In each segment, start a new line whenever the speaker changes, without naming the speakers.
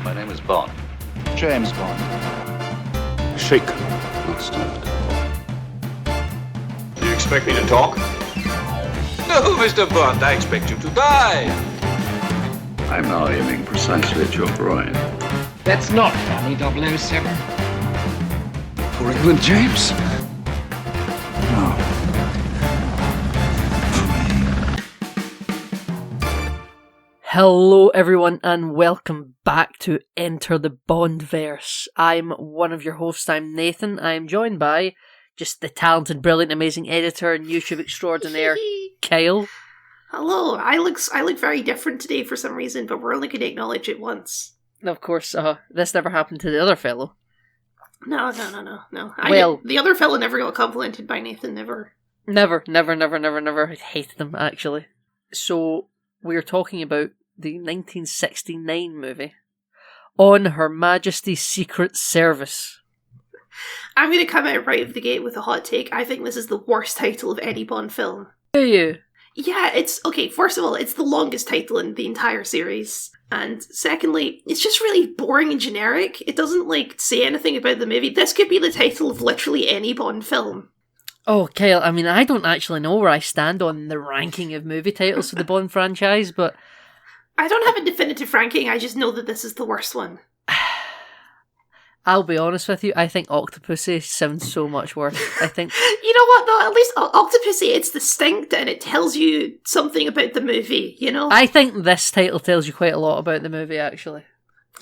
My name is Bond.
James Bond.
Shaken, not stunned.
Do you expect me to talk? No, Mr. Bond, I expect you to die.
I'm now aiming precisely at your groin.
That's not funny, 007.
For England, James? No.
Hello everyone and welcome back to Enter the BondVerse. I'm one of your hosts, I'm Nathan. I'm joined by just the talented, brilliant, amazing editor and YouTube extraordinaire, Kyle.
Hello, I look very different today for some reason, but we're only going to acknowledge it once.
Of course, this never happened to the other fellow.
No.
Well,
the other fellow never got complimented by Nathan, never.
Never. I hated them, actually. So, we're talking about the 1969 movie, On Her Majesty's Secret Service.
I'm going to come out right of the gate with a hot take. I think this is the worst title of any Bond film.
Do you?
Yeah, okay, first of all, it's the longest title in the entire series. And secondly, it's just really boring and generic. It doesn't, say anything about the movie. This could be the title of literally any Bond film.
Oh, Kyle, I mean, I don't actually know where I stand on the ranking of movie titles for the Bond franchise, but...
I don't have a definitive ranking, I just know that this is the worst one.
I'll be honest with you, I think Octopussy sounds so much worse. I think...
You know what, though? At least Octopussy, it's distinct and it tells you something about the movie, you know?
I think this title tells you quite a lot about the movie, actually.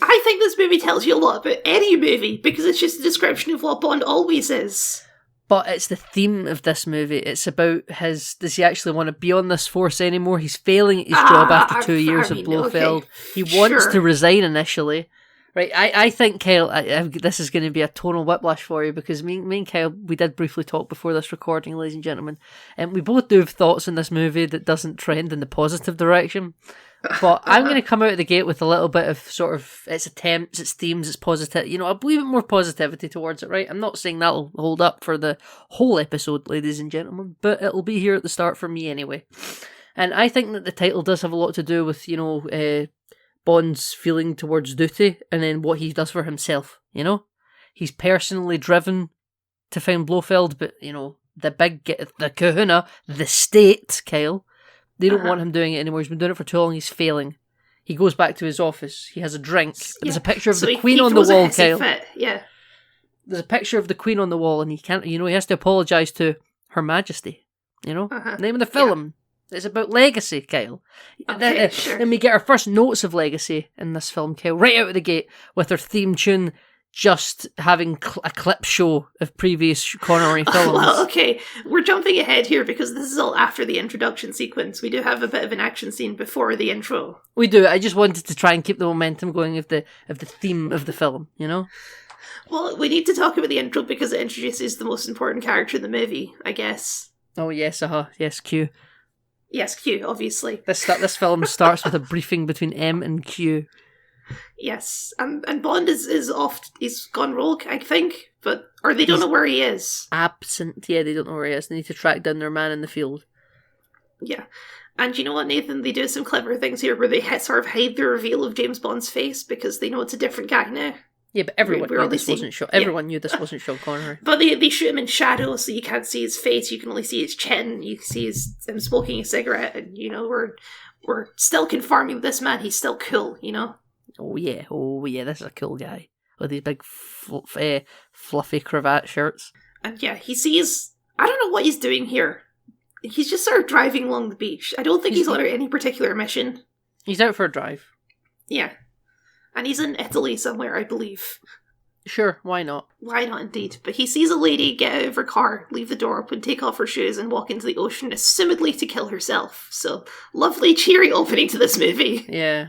I think this movie tells you a lot about any movie, because it's just a description of what Bond always is.
But it's the theme of this movie. It's about does he actually want to be on this force anymore? He's failing at his job after 2 years of Blofeld. Okay. He wants to resign initially. Right, I think, Kyle, this is going to be a tonal whiplash for you, because me and Kyle, we did briefly talk before this recording, ladies and gentlemen, and we both do have thoughts on this movie that doesn't trend in the positive direction. But I'm going to come out of the gate with a little bit of sort of its attempts, its themes, its positive. You know, I believe in more positivity towards it, right? I'm not saying that'll hold up for the whole episode, ladies and gentlemen, but it'll be here at the start for me anyway. And I think that the title does have a lot to do with, Bond's feeling towards duty and then what he does for himself, you know? He's personally driven to find Blofeld, but, the kahuna, the state, Kyle, they don't want him doing it anymore. He's been doing it for too long. He's failing. He goes back to his office. He has a drink. There's a picture of the Queen on the wall, Kyle.
Yeah.
There's a picture of the Queen on the wall, and he can't. He has to apologise to Her Majesty. Name of the film. Yeah. It's about legacy, Kyle.
Okay, sure.
And we get our first notes of legacy in this film, Kyle, right out of the gate with her theme tune. Just having a clip show of previous Connery films.
Well, okay, we're jumping ahead here because this is all after the introduction sequence. We do have a bit of an action scene before the intro.
We do. I just wanted to try and keep the momentum going of the theme of the film, you know?
Well, we need to talk about the intro because it introduces the most important character in the movie, I guess.
Oh, yes, Yes, Q.
Yes, Q, obviously.
This film starts with a briefing between M and Q.
Yes, and Bond he's gone rogue, I think, or they don't know where he is.
Absent, yeah, they don't know where he is. They need to track down their man in the field.
Yeah, and you know what, Nathan? They do some clever things here where they sort of hide the reveal of James Bond's face because they know it's a different guy now.
Yeah, but everyone knew this wasn't Sean. Everyone knew this wasn't Sean Connery.
But they shoot him in shadow, so you can't see his face. You can only see his chin. You can see him smoking a cigarette, and we're still confirming this man. He's still cool, you know.
Oh yeah, this is a cool guy with these big fluffy cravat shirts.
And yeah, he sees, I don't know what he's doing here. He's just sort of driving along the beach. I don't think he's on any particular mission.
He's out for a drive.
Yeah. And he's in Italy somewhere, I believe.
Sure, why not?
Why not, indeed. But he sees a lady get out of her car, leave the door open, take off her shoes, and walk into the ocean, assumedly to kill herself. So, lovely, cheery opening to this movie.
Yeah.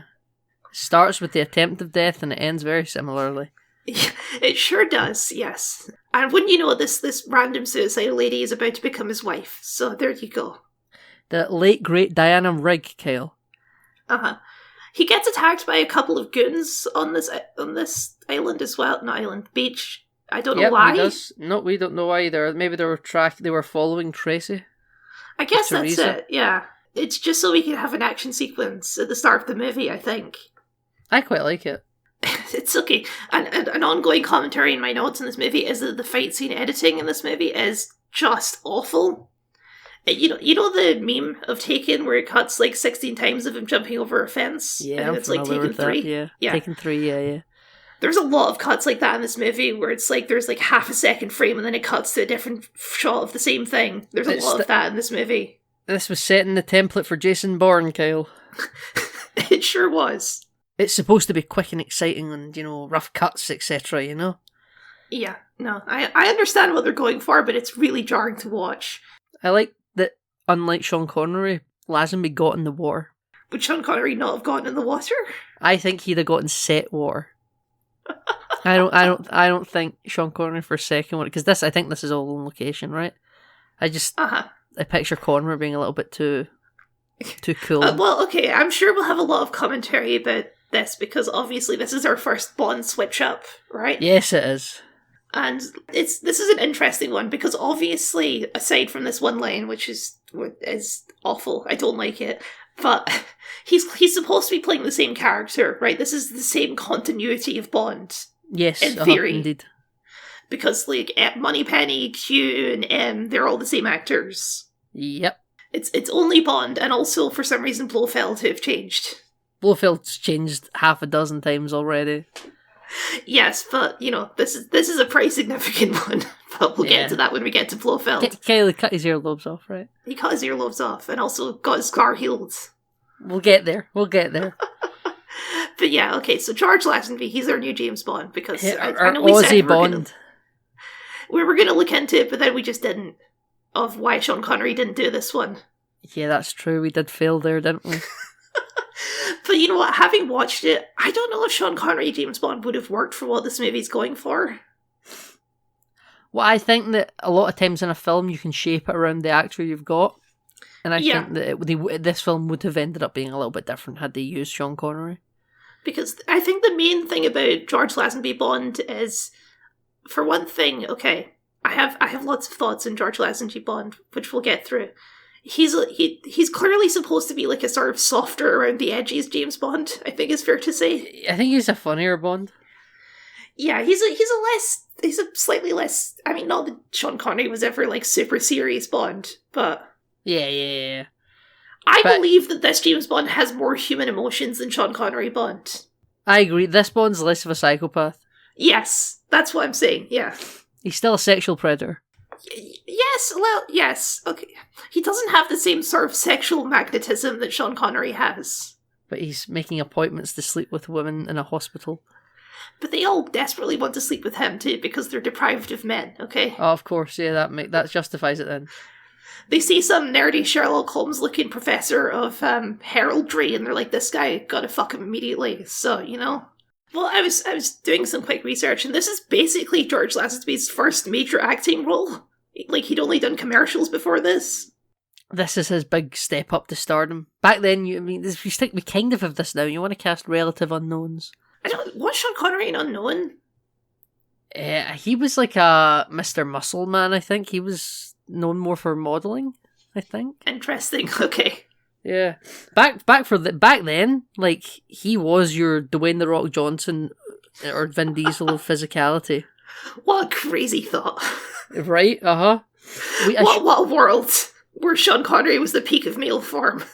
Starts with the attempt of death and it ends very similarly.
It sure does, yes. And wouldn't you know, this random suicidal lady is about to become his wife. So there you go.
The late great Diana Rigg, Kyle.
He gets attacked by a couple of goons on this island as well. Not island, beach. I don't know why.
He does. No, we don't know why either. Maybe they were following Tracy.
I guess that's it. Yeah, it's just so we can have an action sequence at the start of the movie, I think.
I quite like it.
it's okay. An ongoing commentary in my notes in this movie is that the fight scene editing in this movie is just awful. You know the meme of Taken where it cuts like 16 times of him jumping over a fence?
Yeah,
and
I'm
it's like
familiar
Taken
with
3?
that. Yeah, Taken 3, yeah.
There's a lot of cuts like that in this movie where it's like there's like half a second frame and then it cuts to a different shot of the same thing. There's a lot of that in this movie.
This was set in the template for Jason Bourne, Kyle.
It sure was.
It's supposed to be quick and exciting and, rough cuts, etc.,
Yeah, no, I understand what they're going for, but it's really jarring to watch.
I like that, unlike Sean Connery, Lazenby got in the water.
Would Sean Connery not have gotten in the water?
I think he'd have gotten set water. I don't think Sean Connery for a second one, because I think this is all on location, right? I picture Connery being a little bit too cool.
Well, okay, I'm sure we'll have a lot of commentary about this because obviously this is our first Bond switch up, right?
Yes, it is.
And this is an interesting one because obviously, aside from this one line, which is awful, I don't like it, but he's supposed to be playing the same character, right? This is the same continuity of Bond.
Yes,
in theory,
indeed.
Because like Moneypenny, Q, and M, they're all the same actors.
Yep.
It's only Bond, and also for some reason Blofeld who have changed.
Blofeld's changed half a dozen times already.
Yes, but this is a pretty significant one. But we'll get to that when we get to Blofeld.
Kylie cut his earlobes off, right?
He cut his earlobes off, and also got his scar healed.
We'll get there.
But yeah, okay. So George Lazenby, he's our new James Bond because
our
I know we
Aussie
said
Bond.
We were going to look into it, but then we just didn't. Of why Sean Connery didn't do this one.
Yeah, that's true. We did fail there, didn't we?
But you know what? Having watched it, I don't know if Sean Connery James Bond would have worked for what this movie's going for.
Well, I think that a lot of times in a film you can shape it around the actor you've got. And I think that this film would have ended up being a little bit different had they used Sean Connery.
Because I think the main thing about George Lazenby Bond is, for one thing, okay, I have lots of thoughts on George Lazenby Bond, which we'll get through. He's clearly supposed to be like a sort of softer around the edges James Bond, I think is fair to say.
I think he's a funnier Bond.
Yeah, he's a slightly less, I mean, not that Sean Connery was ever like super serious Bond, but
Yeah.
I believe that this James Bond has more human emotions than Sean Connery Bond.
I agree. This Bond's less of a psychopath.
Yes, that's what I'm saying, yeah.
He's still a sexual predator.
Yes, okay. He doesn't have the same sort of sexual magnetism that Sean Connery has.
But he's making appointments to sleep with women in a hospital.
But they all desperately want to sleep with him too, because they're deprived of men, okay?
Oh, of course, yeah, that justifies it then.
They see some nerdy Sherlock Holmes-looking professor of heraldry, and they're like, this guy, gotta fuck him immediately. So, Well, I was doing some quick research, and this is basically George Lazenby's first major acting role. Like, he'd only done commercials before this.
This is his big step up to stardom. Back then, we kind of have this now. You want to cast relative unknowns.
Was Sean Connery an unknown?
He was like a Mr. Muscle Man, I think. He was known more for modelling, I think.
Interesting, okay.
Yeah. Back then, like, he was your Dwayne The Rock Johnson or Vin Diesel of physicality.
What a crazy thought.
Right? Uh-huh.
What a world where Sean Connery was the peak of male form.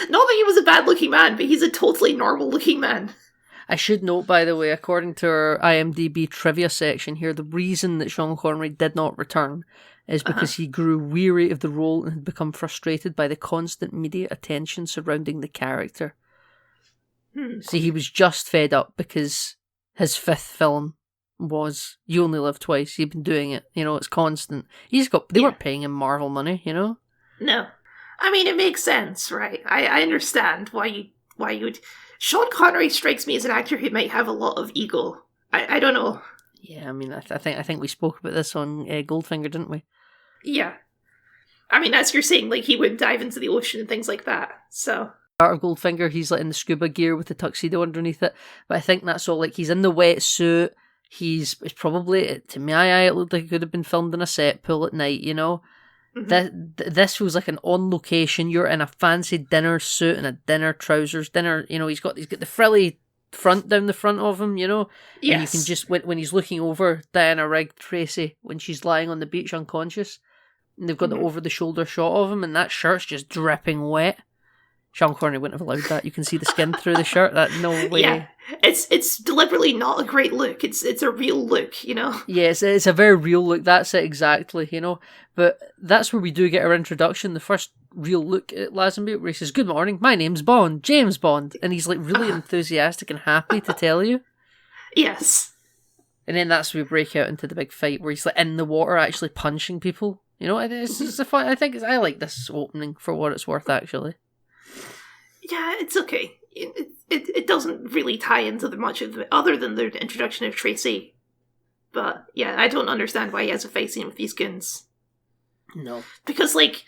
Not that he was a bad-looking man, but he's a totally normal-looking man.
I should note, by the way, according to our IMDb trivia section here, the reason that Sean Connery did not return is because he grew weary of the role and had become frustrated by the constant media attention surrounding the character. See, he was just fed up because his fifth film was You Only Live Twice. He'd been doing it, it's constant. They weren't paying him Marvel money,
No. I mean, it makes sense, right? I understand why you would... Sean Connery strikes me as an actor who might have a lot of ego. I don't know.
Yeah, I mean, I think we spoke about this on Goldfinger, didn't we?
Yeah. I mean, as you're saying, like, he would dive into the ocean and things like that, so...
Part of Goldfinger, he's like in the scuba gear with the tuxedo underneath it, but I think that's all, like, he's in the wetsuit, it's probably, to my eye, it looked like it could have been filmed in a set pool at night, This feels like an on location. You're in a fancy dinner suit and a dinner trousers. He's got the frilly front down the front of him, you know?
Yes.
And you can just, when he's looking over Diana Rigg Tracy, when she's lying on the beach unconscious, and they've got the over-the-shoulder shot of him, and that shirt's just dripping wet. Sean Connery wouldn't have allowed that. You can see the skin through the shirt. That no way.
Yeah, it's deliberately not a great look. It's a real look, you know.
Yeah, it's a very real look. That's it exactly, you know. But that's where we do get our introduction. The first real look at Lazenby, where he says, "Good morning, my name's Bond, James Bond," and he's like really enthusiastic and happy to tell you.
Yes.
And then that's where we break out into the big fight where he's like in the water actually punching people. You know, it's a fun. I like this opening for what it's worth, actually.
Yeah, it's okay. It doesn't really tie into much of it, other than the introduction of Tracy. But yeah, I don't understand why he has a fight scene with these goons.
No.
Because, like,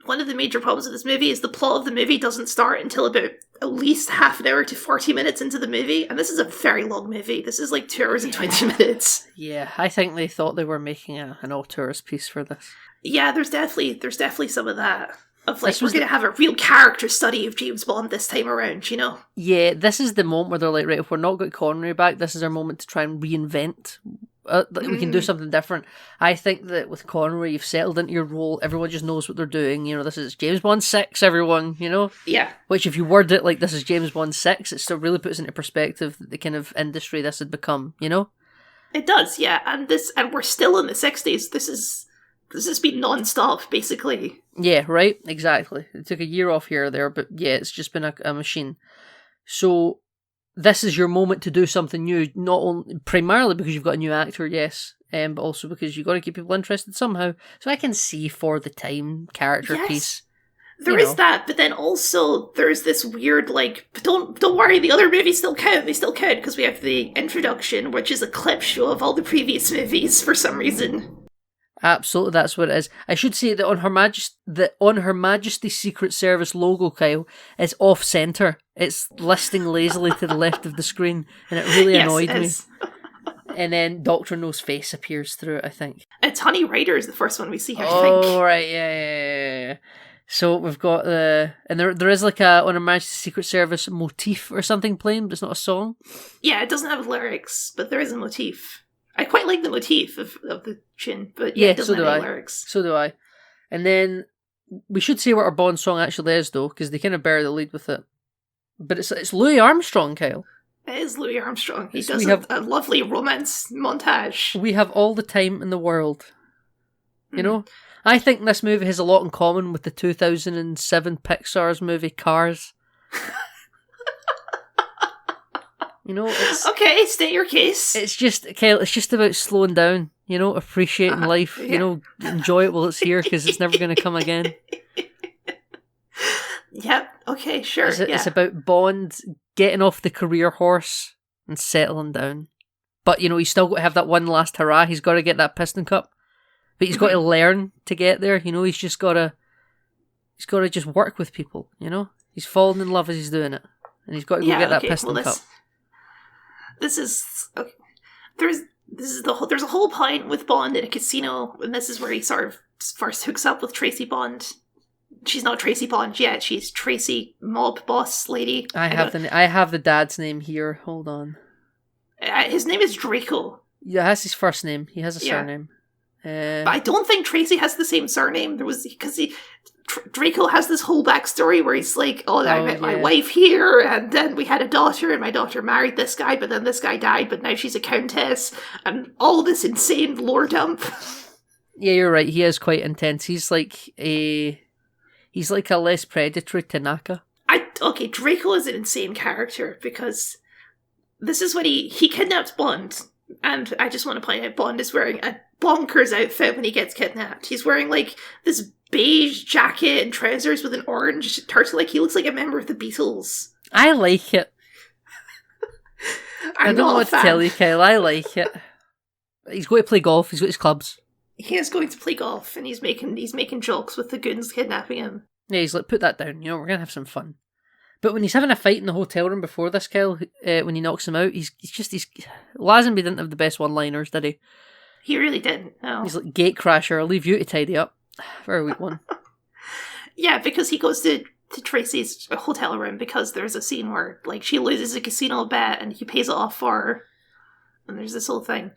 one of the major problems of this movie is the plot of the movie doesn't start until about at least half an hour to 40 minutes into the movie, and this is a very long movie. This is like 2 hours and 20 minutes.
Yeah, I think they thought they were making an auteurist piece for this.
Yeah, there's definitely some of that. Of like, we're going to have a real character study of James Bond this time around, you know?
Yeah, this is the moment where they're like, right, if we're not got Connery back, this is our moment to try and reinvent. We can do something different. I think that with Connery, you've settled into your role. Everyone just knows what they're doing. You know, this is James Bond 6, everyone, you know?
Yeah.
Which, if you word it like this is James Bond 6, it still really puts into perspective the kind of industry this had become, you know?
It does, yeah. And we're still in the 60s. This has been non-stop, basically.
Yeah, right? Exactly. It took a year off here or there, but yeah, it's just been a machine. So, this is your moment to do something new, not only primarily because you've got a new actor, yes, but also because you've got to keep people interested somehow. So I can see for the time character piece.
There is that, but then also there's this weird, like, don't worry, the other movies still count, they still count, because we have the introduction, which is a clip show of all the previous movies for some reason.
Absolutely, that's what it is. I should say that on Her Majesty Secret Service logo, Kyle, is off centre. It's listing lazily to the left of the screen, and it really annoyed me. And then Dr. No's face appears through it, I think.
It's Honey Rider is the first one we see, I think.
Oh, right, yeah. So we've got and there is like a on Her Majesty's Secret Service motif or something playing, but it's not a song.
Yeah, it doesn't have lyrics, but there is a motif. I quite like the motif of the tune, but yeah, it doesn't have any lyrics.
So do I. And then we should say what our Bond song actually is, though, because they kind of bear the lead with it. But it's Louis Armstrong, Kyle.
It is Louis Armstrong. He does a lovely romance montage.
We have all the time in the world. You know? I think this movie has a lot in common with the 2007 Pixar's movie Cars. You know,
okay, state your case.
It's just, Kyle, it's just about slowing down, you know, appreciating life, you know, enjoy it while it's here, because it's never going to come again.
Yep, okay, sure.
It's about Bond getting off the career horse and settling down. But, you know, he's still got to have that one last hurrah. He's got to get that piston cup. But he's got to learn to get there, you know, he's got to just work with people, you know? He's falling in love as he's doing it. And he's got to go get that piston cup.
This is okay. There's a whole point with Bond in a casino, and this is where he sort of first hooks up with Tracy Bond. She's not Tracy Bond yet; she's Tracy Mob Boss Lady.
I have the dad's name here. Hold on.
His name is Draco.
Yeah, that's his first name. He has a surname.
But I don't think Tracy has the same surname. Draco has this whole backstory where he's like, I met my wife here, and then we had a daughter, and my daughter married this guy, but then this guy died, but now she's a countess, and all this insane lore dump.
Yeah, you're right. He is quite intense. He's like a less predatory Tanaka.
Draco is an insane character, because this is when he kidnapped Bond, and I just want to point out Bond is wearing a bonkers outfit when he gets kidnapped. He's wearing like this beige jacket and trousers with an orange turtleneck. He looks like a member of the Beatles.
I like it. I don't know what to tell you, Kyle. I like it. He's going to play golf. He's got his clubs.
He is going to play golf, and he's making jokes with the goons kidnapping him. Yeah,
he's like, put that down. You know, we're gonna have some fun. But when he's having a fight in the hotel room before this, Kyle, when he knocks him out, he's Lazenby didn't have the best one-liners, did he?
He really didn't. No.
He's like, gate crasher. I'll leave you to tidy up. Very weak one.
Yeah, because he goes to to Tracy's hotel room because there's a scene where, like, she loses a casino bet and he pays it off for her. And there's this whole thing.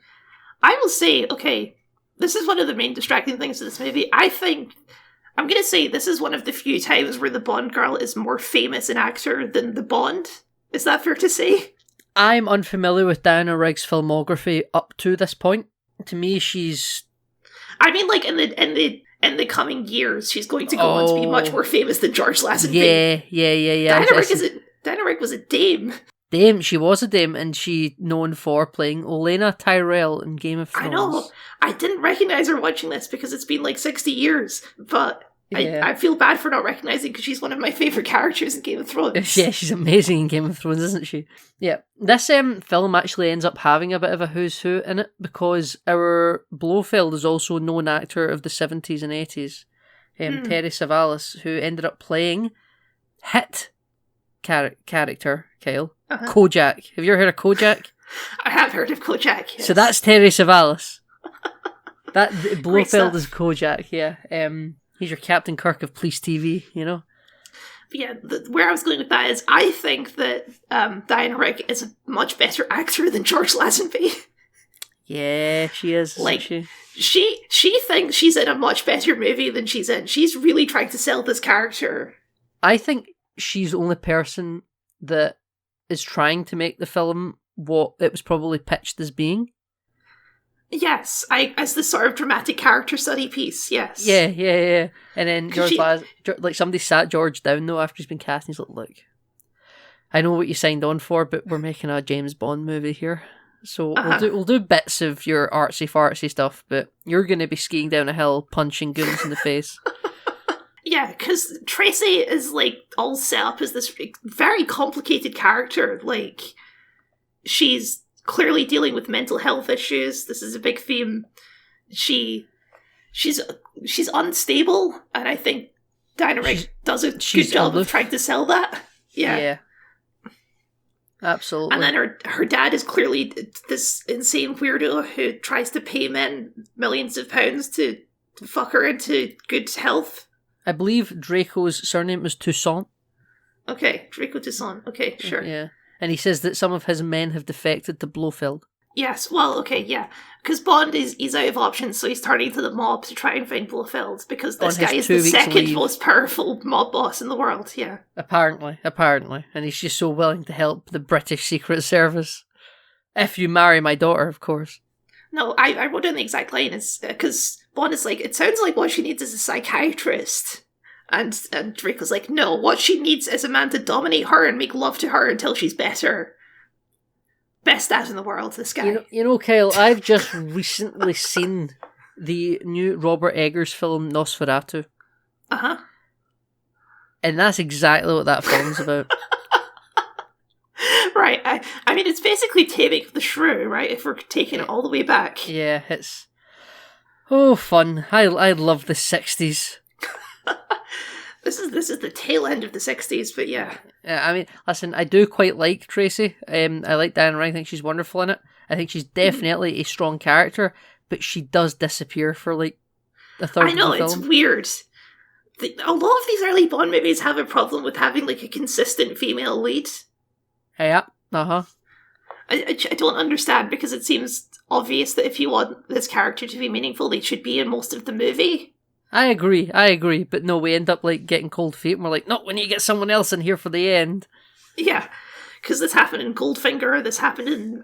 I will say, okay, this is one of the main distracting things in this movie. I'm going to say this is one of the few times where the Bond girl is more famous an actor than the Bond. Is that fair to say?
I'm unfamiliar with Diana Rigg's filmography up to this point. To me, she's...
I mean, like, in the coming years, she's going to go on to be much more famous than George Lazenby.
Yeah.
Diana Rigg was a dame.
She was a dame, and she known for playing Olenna Tyrell in Game of Thrones.
I know. I didn't recognize her watching this because it's been like 60 years, but I feel bad for not recognizing because she's one of my favourite characters in Game of Thrones.
Yeah, she's amazing in Game of Thrones, isn't she? Yeah. This film actually ends up having a bit of a who's who in it because our Blofeld is also a known actor of the 70s and 80s, Terry Savalas, who ended up playing Hit character, Kyle. Kojak. Have you ever heard of Kojak?
I have heard of Kojak, yes.
So that's Terry Savalas. That Blofeld is Kojak, yeah. He's your Captain Kirk of Police TV, you know?
But yeah, where I was going with that is I think that Diana Rigg is a much better actor than George Lazenby.
Yeah, she is,
like,
isn't she?
She thinks she's in a much better movie than she's in. She's really trying to sell this character.
I think she's the only person that is trying to make the film what it was probably pitched as being.
Yes, as the sort of dramatic character study piece, yes.
Yeah. And then like somebody sat George down though after he's been cast and he's like, look, I know what you signed on for, but we're making a James Bond movie here. So we'll do bits of your artsy fartsy stuff, but you're going to be skiing down a hill punching goons in the face.
Yeah, because Tracy is, like, all set up as this very complicated character. Like, she's clearly dealing with mental health issues. This is a big theme. She's unstable, and I think Diana Rigg does a good job of trying to sell that. Yeah.
Absolutely.
And then her dad is clearly this insane weirdo who tries to pay men millions of pounds to fuck her into good health.
I believe Draco's surname was Toussaint.
Okay, Draco Toussaint. Okay, sure.
Yeah. And he says that some of his men have defected to Blofeld.
Yes, well, okay, yeah. Because Bond he's out of options, so he's turning to the mob to try and find Blofeld, because this guy is the second most powerful mob boss in the world, yeah. Apparently.
And he's just so willing to help the British Secret Service. If you marry my daughter, of course.
No, I wrote down the exact line, because Bond is like, it sounds like what she needs is a psychiatrist. And Draco's like, no, what she needs is a man to dominate her and make love to her until she's better. Best dad in the world, this guy.
You know, Kyle, I've just recently seen the new Robert Eggers film, Nosferatu.
Uh-huh.
And that's exactly what that film's about.
Right. I mean, it's basically Taming of the Shrew, right? If we're taking it all the way back.
Yeah, it's... Oh, fun. I love the 60s.
This is the tail end of the 60s, but yeah.
I mean, listen, I do quite like Tracy. I like Diana Rigg. I think she's wonderful in it. I think she's definitely a strong character, but she does disappear for like a third of the film. I know,
it's weird. A lot of these early Bond movies have a problem with having like a consistent female lead.
Yeah, uh-huh.
I don't understand, because it seems obvious that if you want this character to be meaningful, they should be in most of the movie.
I agree, but no, we end up like getting cold feet and we're like, no, we need to get someone else in here for the end.
Yeah, because this happened in Goldfinger, this happened in,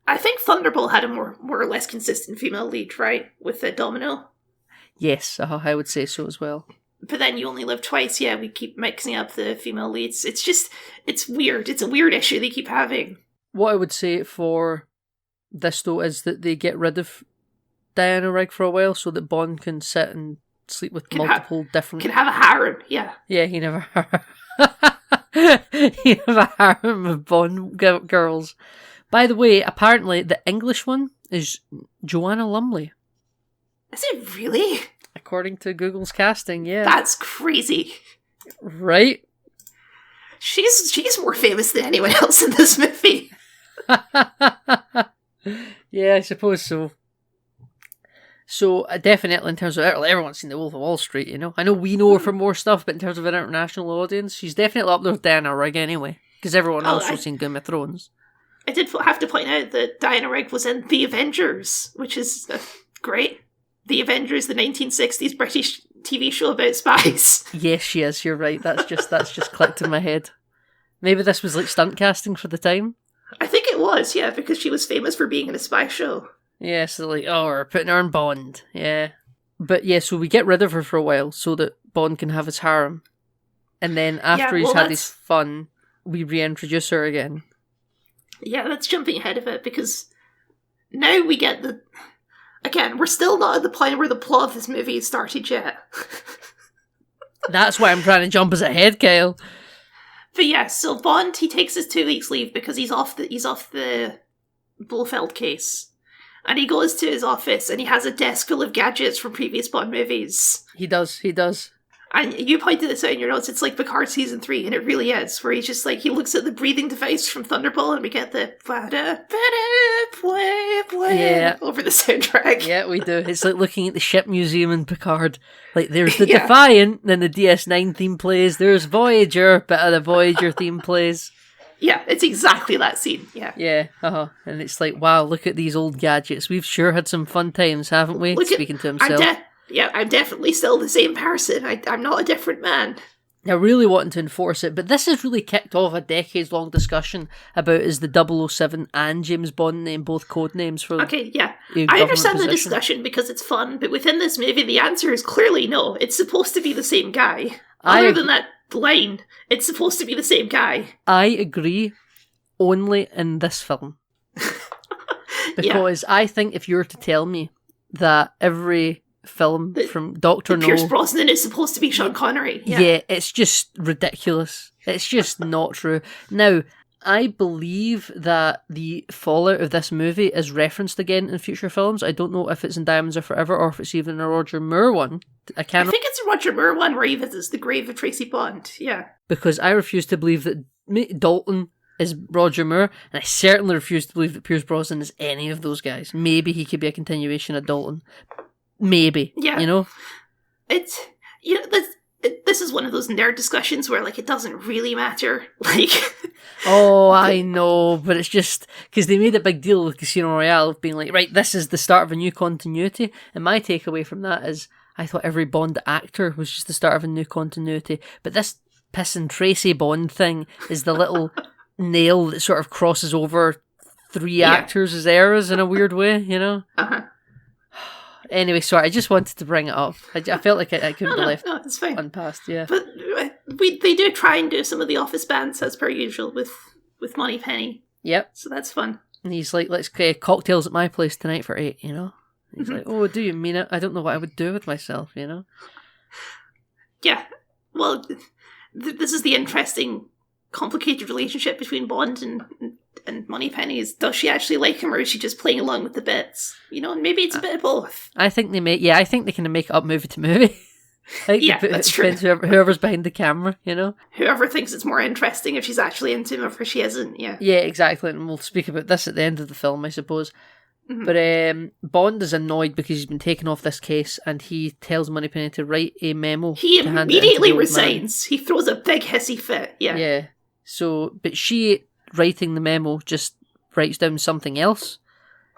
I think Thunderball had a more or less consistent female lead, right, with Domino?
Yes, I would say so as well.
But then You Only Live Twice, yeah, we keep mixing up the female leads. It's just, it's weird. It's a weird issue they keep having.
What I would say for this, though, is that they get rid of Diana Rigg for a while so that Bond can sit and sleep with multiple different...
Can have a harem, yeah.
Yeah, he never... he have a harem of Bond girls. By the way, apparently the English one is Joanna Lumley.
Is it really?
According to Google's casting, yeah.
That's crazy.
Right?
She's more famous than anyone else in this movie.
Yeah, I suppose so. So definitely in terms of everyone's seen The Wolf of Wall Street, you know. I know we know her for more stuff, but in terms of an international audience, she's definitely up there with Diana Rigg anyway, because everyone else has seen Game of Thrones.
I did have to point out that Diana Rigg was in The Avengers, which is great. The Avengers, the 1960s British TV show about spies.
Yes, she is. You're right. That's just clicked in my head. Maybe this was like stunt casting for the time.
I think it was, yeah, because she was famous for being in a spy show.
Yeah, so like, we're putting her in Bond. Yeah. But yeah, so we get rid of her for a while so that Bond can have his harem. And then after he's had his fun, we reintroduce her again.
Yeah, that's jumping ahead of it, because now we get the... Again, we're still not at the point where the plot of this movie has started yet.
That's why I'm trying to jump us ahead, Kyle.
But yeah, so Bond, he takes his 2 weeks leave because he's off the Blofeld case. And he goes to his office and he has a desk full of gadgets from previous Bond movies.
He does.
And you pointed this out in your notes, it's like Picard Season 3, and it really is, where he's just like, he looks at the breathing device from Thunderball and we get the over the soundtrack.
Yeah, we do. It's like looking at the ship museum in Picard. Like, there's the Defiant, then the DS9 theme plays, there's Voyager, bit of the Voyager theme plays.
Yeah, it's exactly that scene, yeah.
Yeah, and it's like, wow, look at these old gadgets. We've sure had some fun times, haven't we? Speaking to himself.
I'm definitely still the same person. I'm not a different man.
They're really wanting to enforce it, but this has really kicked off a decades-long discussion about is the 007 and James Bond name both code names for
Okay, yeah. I understand the discussion because it's fun, but within this movie, the answer is clearly no. It's supposed to be the same guy. Other than that line, it's supposed to be the same guy.
I agree, only in this film. Because I think if you were to tell me that every film from Dr. No...
Pierce Brosnan is supposed to be Sean Connery.
Yeah, it's just ridiculous. It's just not true. Now, I believe that the fallout of this movie is referenced again in future films. I don't know if it's in Diamonds Are Forever or if it's even a Roger Moore one. I think
it's a Roger Moore one where he visits the grave of Tracy Bond, yeah.
Because I refuse to believe that Dalton is Roger Moore, and I certainly refuse to believe that Pierce Brosnan is any of those guys. Maybe he could be a continuation of Dalton. Maybe. Yeah. You know?
It's... You know, this is one of those nerd discussions where, like, it doesn't really matter. Like...
Oh, I know, but it's just... Because they made a big deal with Casino Royale of being like, right, this is the start of a new continuity, and my takeaway from that is I thought every Bond actor was just the start of a new continuity, but this pissing Tracy Bond thing is the little nail that sort of crosses over three actors' eras in a weird way, you know?
Uh-huh.
Anyway, sorry, I just wanted to bring it up. I felt like I couldn't be left
it's fine.
unpassed, yeah.
But they do try and do some of the Office bands as per usual with Moneypenny.
Yep.
So that's fun.
And he's like, let's get cocktails at my place tonight for 8, you know? He's like, oh, do you mean it? I don't know what I would do with myself, you know?
Yeah. Well, this is the interesting, complicated relationship between Bond and Moneypenny. Does she actually like him, or is she just playing along with the bits? You know, and maybe it's a bit of both.
I think I think they can make it up movie to movie.
That's true.
Whoever's behind the camera, you know?
Whoever thinks it's more interesting if she's actually into him or if she isn't, yeah.
Yeah, exactly. And we'll speak about this at the end of the film, I suppose. Mm-hmm. But Bond is annoyed because he's been taken off this case, and he tells Moneypenny to write a memo.
He immediately resigns. He throws a big hissy fit, yeah.
Yeah. So, but she, writing the memo, just writes down something else.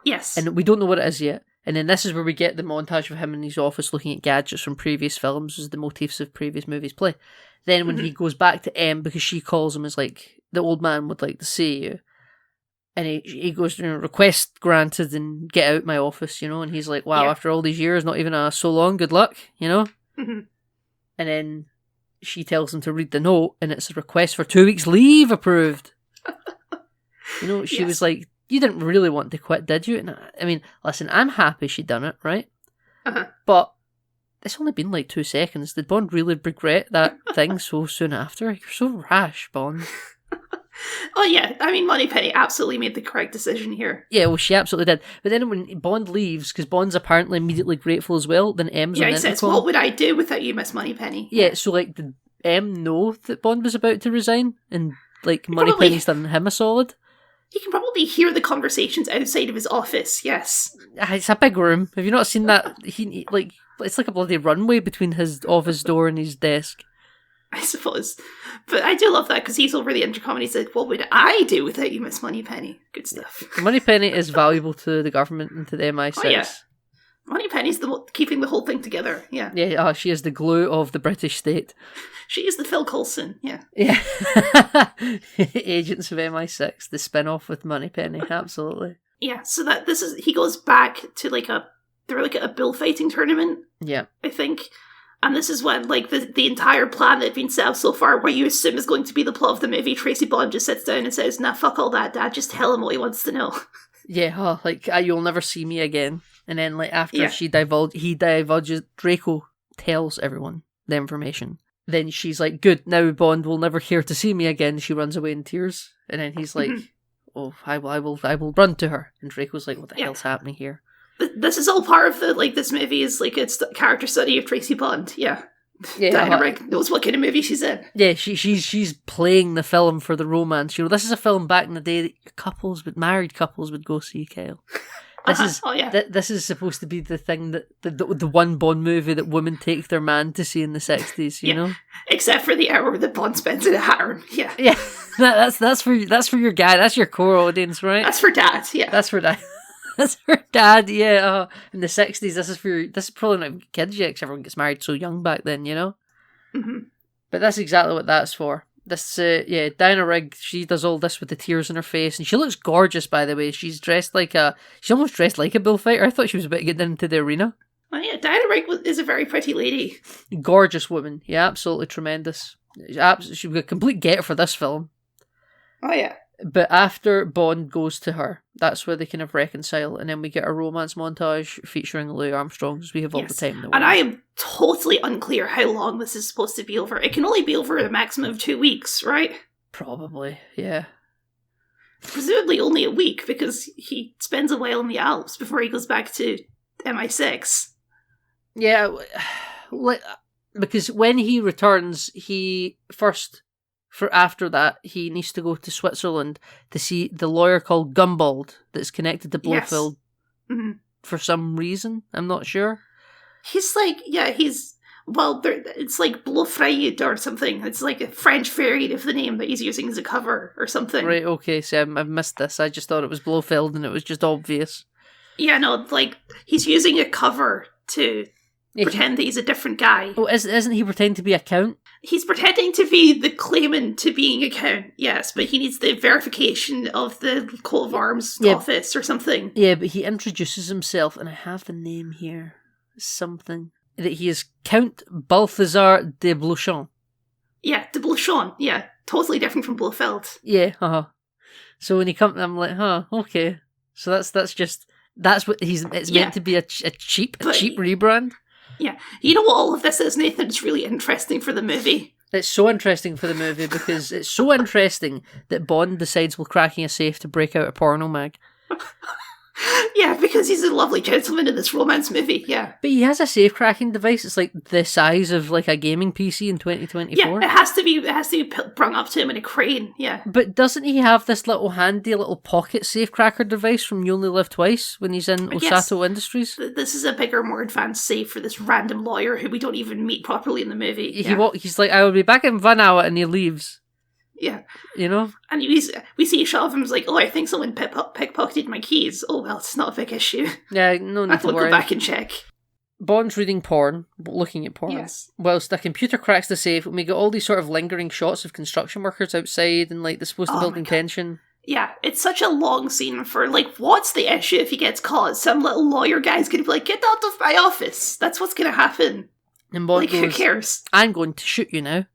Yes.
And we don't know what it is yet. And then this is where we get the montage of him in his office looking at gadgets from previous films as the motifs of previous movies play. Then when he goes back to M, because she calls him as like, the old man would like to see you. And he goes, request granted and get out my office, you know? And he's like, wow, after all these years, not even so long, good luck, you know?
Mm-hmm.
And then she tells him to read the note, and it's a request for 2 weeks leave approved. You know, she was like, you didn't really want to quit, did you? And I mean, listen, I'm happy she done it, right?
Uh-huh.
But it's only been like 2 seconds. Did Bond really regret that thing so soon after? You're so rash, Bond.
Oh yeah, I mean, Moneypenny absolutely made the correct decision here.
Yeah, well, she absolutely did. But then when Bond leaves, because Bond's apparently immediately grateful as well, then M's on the intercom.
He says, what would I do without you, Miss Moneypenny?
Yeah, so like, did M know that Bond was about to resign? And like, Moneypenny's done him a solid?
You can probably hear the conversations outside of his office, yes.
It's a big room. Have you not seen that? It's like a bloody runway between his office door and his desk.
I suppose. But I do love that because he's over the intercom and he said, "What would I do without you, Miss Moneypenny?" Good stuff.
Moneypenny is valuable to the government and to the MI6.
Oh, yeah. Moneypenny's keeping the whole thing together, yeah.
Yeah, she is the glue of the British state.
She is the Phil Coulson, yeah.
Yeah. Agents of MI6, the spin-off with Moneypenny, absolutely.
Yeah, so that he goes back to they're like at a bullfighting tournament.
Yeah.
I think. And this is when, like, the entire plan that had been set up so far, what you assume is going to be the plot of the movie, Tracy Bond just sits down and says, "Nah, fuck all that, Dad, just tell him what he wants to know."
Yeah, you'll never see me again. And then, like, after he divulges, Draco tells everyone the information. Then she's like, "Good, now Bond will never care to see me again." She runs away in tears. And then he's like, "Oh, I will run to her." And Draco's like, "What the hell's happening here?"
This is all part of this movie is like it's the character study of Tracy Bond. Yeah. Diana Rigg knows what kind of movie she's in. Yeah,
she's playing the film for the romance. You know, this is a film back in the day that married couples would go see, Kyle. This is supposed to be the thing that the one Bond movie that women take their man to see in the 60s, you know?
Except for the hour that Bond spends in a harem. Yeah.
Yeah. That's for your guy. That's your core audience, right?
That's for dad, yeah.
That's for dad. That's for dad, yeah. In the 60s, this is probably not kids yet, because everyone gets married so young back then, you know?
Mm-hmm.
But that's exactly what that's for. This, Diana Rigg, she does all this with the tears in her face, and she looks gorgeous, by the way. She's almost dressed like a bullfighter. I thought she was about to get into the arena.
Oh yeah, Diana Rigg is a very pretty lady.
Gorgeous woman, yeah, absolutely tremendous. She was a complete get for this film.
Oh yeah.
But after Bond goes to her, that's where they kind of reconcile, and then we get a romance montage featuring Louis Armstrong, as we have all the time in the world.
And I am totally unclear how long this is supposed to be over. It can only be over a maximum of 2 weeks, right?
Probably, yeah.
Presumably only a week, because he spends a while in the Alps before he goes back to MI6.
Yeah, because when he returns, after that, he needs to go to Switzerland to see the lawyer called Gumbald that's connected to Blofeld for some reason. I'm not sure.
He's like, it's like Blofeld or something. It's like a French variant of the name that he's using as a cover or something.
Right, okay, so I've missed this. I just thought it was Blofeld and it was just obvious.
Yeah, no, like, he's using a cover to pretend that he's a different guy.
Oh, isn't he pretending to be a count?
He's pretending to be the claimant to being a count, yes, but he needs the verification of the coat of arms office or something.
Yeah, but he introduces himself, and I have the name here. Something. That he is Count Balthazar de Blouchon.
Yeah, de Blouchon, yeah. Totally different from Blofeld.
Yeah, So when he comes, I'm like, okay. So that's what it's meant to be a cheap rebrand.
Yeah. You know what all of this is, Nathan? It's really interesting for the movie.
It's so interesting for the movie because it's so interesting that Bond decides while cracking a safe to break out a porno mag.
Yeah, because he's a lovely gentleman in this romance movie, yeah.
But he has a safe cracking device. It's like the size of like a gaming PC in 2024.
Yeah, it has to be brung up to him in a crane, yeah.
But doesn't he have this handy little pocket safe cracker device from You Only Live Twice when he's in Osato Industries?
This is a bigger, more advanced safe for this random lawyer who we don't even meet properly in the movie.
He's like, "I will be back in 1 hour," and he leaves.
Yeah.
You know?
And we see a shot of him like, "Oh, I think someone pickpocketed my keys." Oh, well, it's not a big issue.
Yeah, no need to worry.
Go back and check.
Bond's looking at porn.
Yes.
Whilst a computer cracks the safe, and we get all these sort of lingering shots of construction workers outside, and like they're supposed to build tension.
Yeah, it's such a long scene for, like, what's the issue if he gets caught? Some little lawyer guy's gonna be like, "Get out of my office." That's what's gonna happen.
And Bond goes,
who cares?
"I'm going to shoot you now."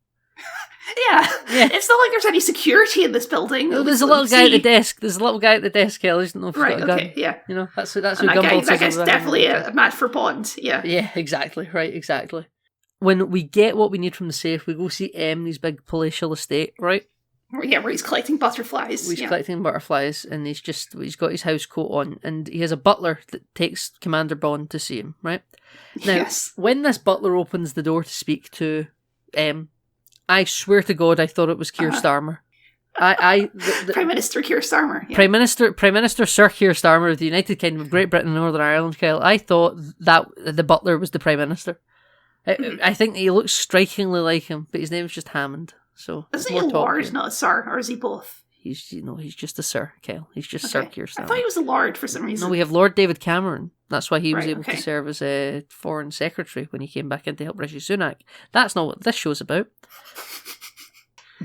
Yeah. It's not like there's any security in this building.
No, there's a little guy at the desk. There's a little guy at the desk, Kelly. Doesn't know if he's got a gun.
Okay, yeah.
You know, that's who
that
Gumball says.
That guy's definitely a match for Bond, yeah.
Yeah, exactly. Right, exactly. When we get what we need from the safe, we go see M in his big palatial estate, right?
Yeah, where he's collecting butterflies.
He's collecting butterflies, and he's got his house coat on, and he has a butler that takes Commander Bond to see him, right? Now, when this butler opens the door to speak to M, I swear to God, I thought it was Keir Starmer.
Prime Minister Keir Starmer. Yeah.
Prime Minister Sir Keir Starmer of the United Kingdom of Great Britain and Northern Ireland, Kyle. I thought that the butler was the Prime Minister. I think he looks strikingly like him, but his name's just Hammond. So
isn't he a lord, not a sir, or is he both?
He's just a Sir, Kyle. He's just Sir Keir Starmer.
I thought he was a lord for some reason.
No, we have Lord David Cameron. That's why he was able to serve as a foreign secretary when he came back in to help Rishi Sunak. That's not what this show's about.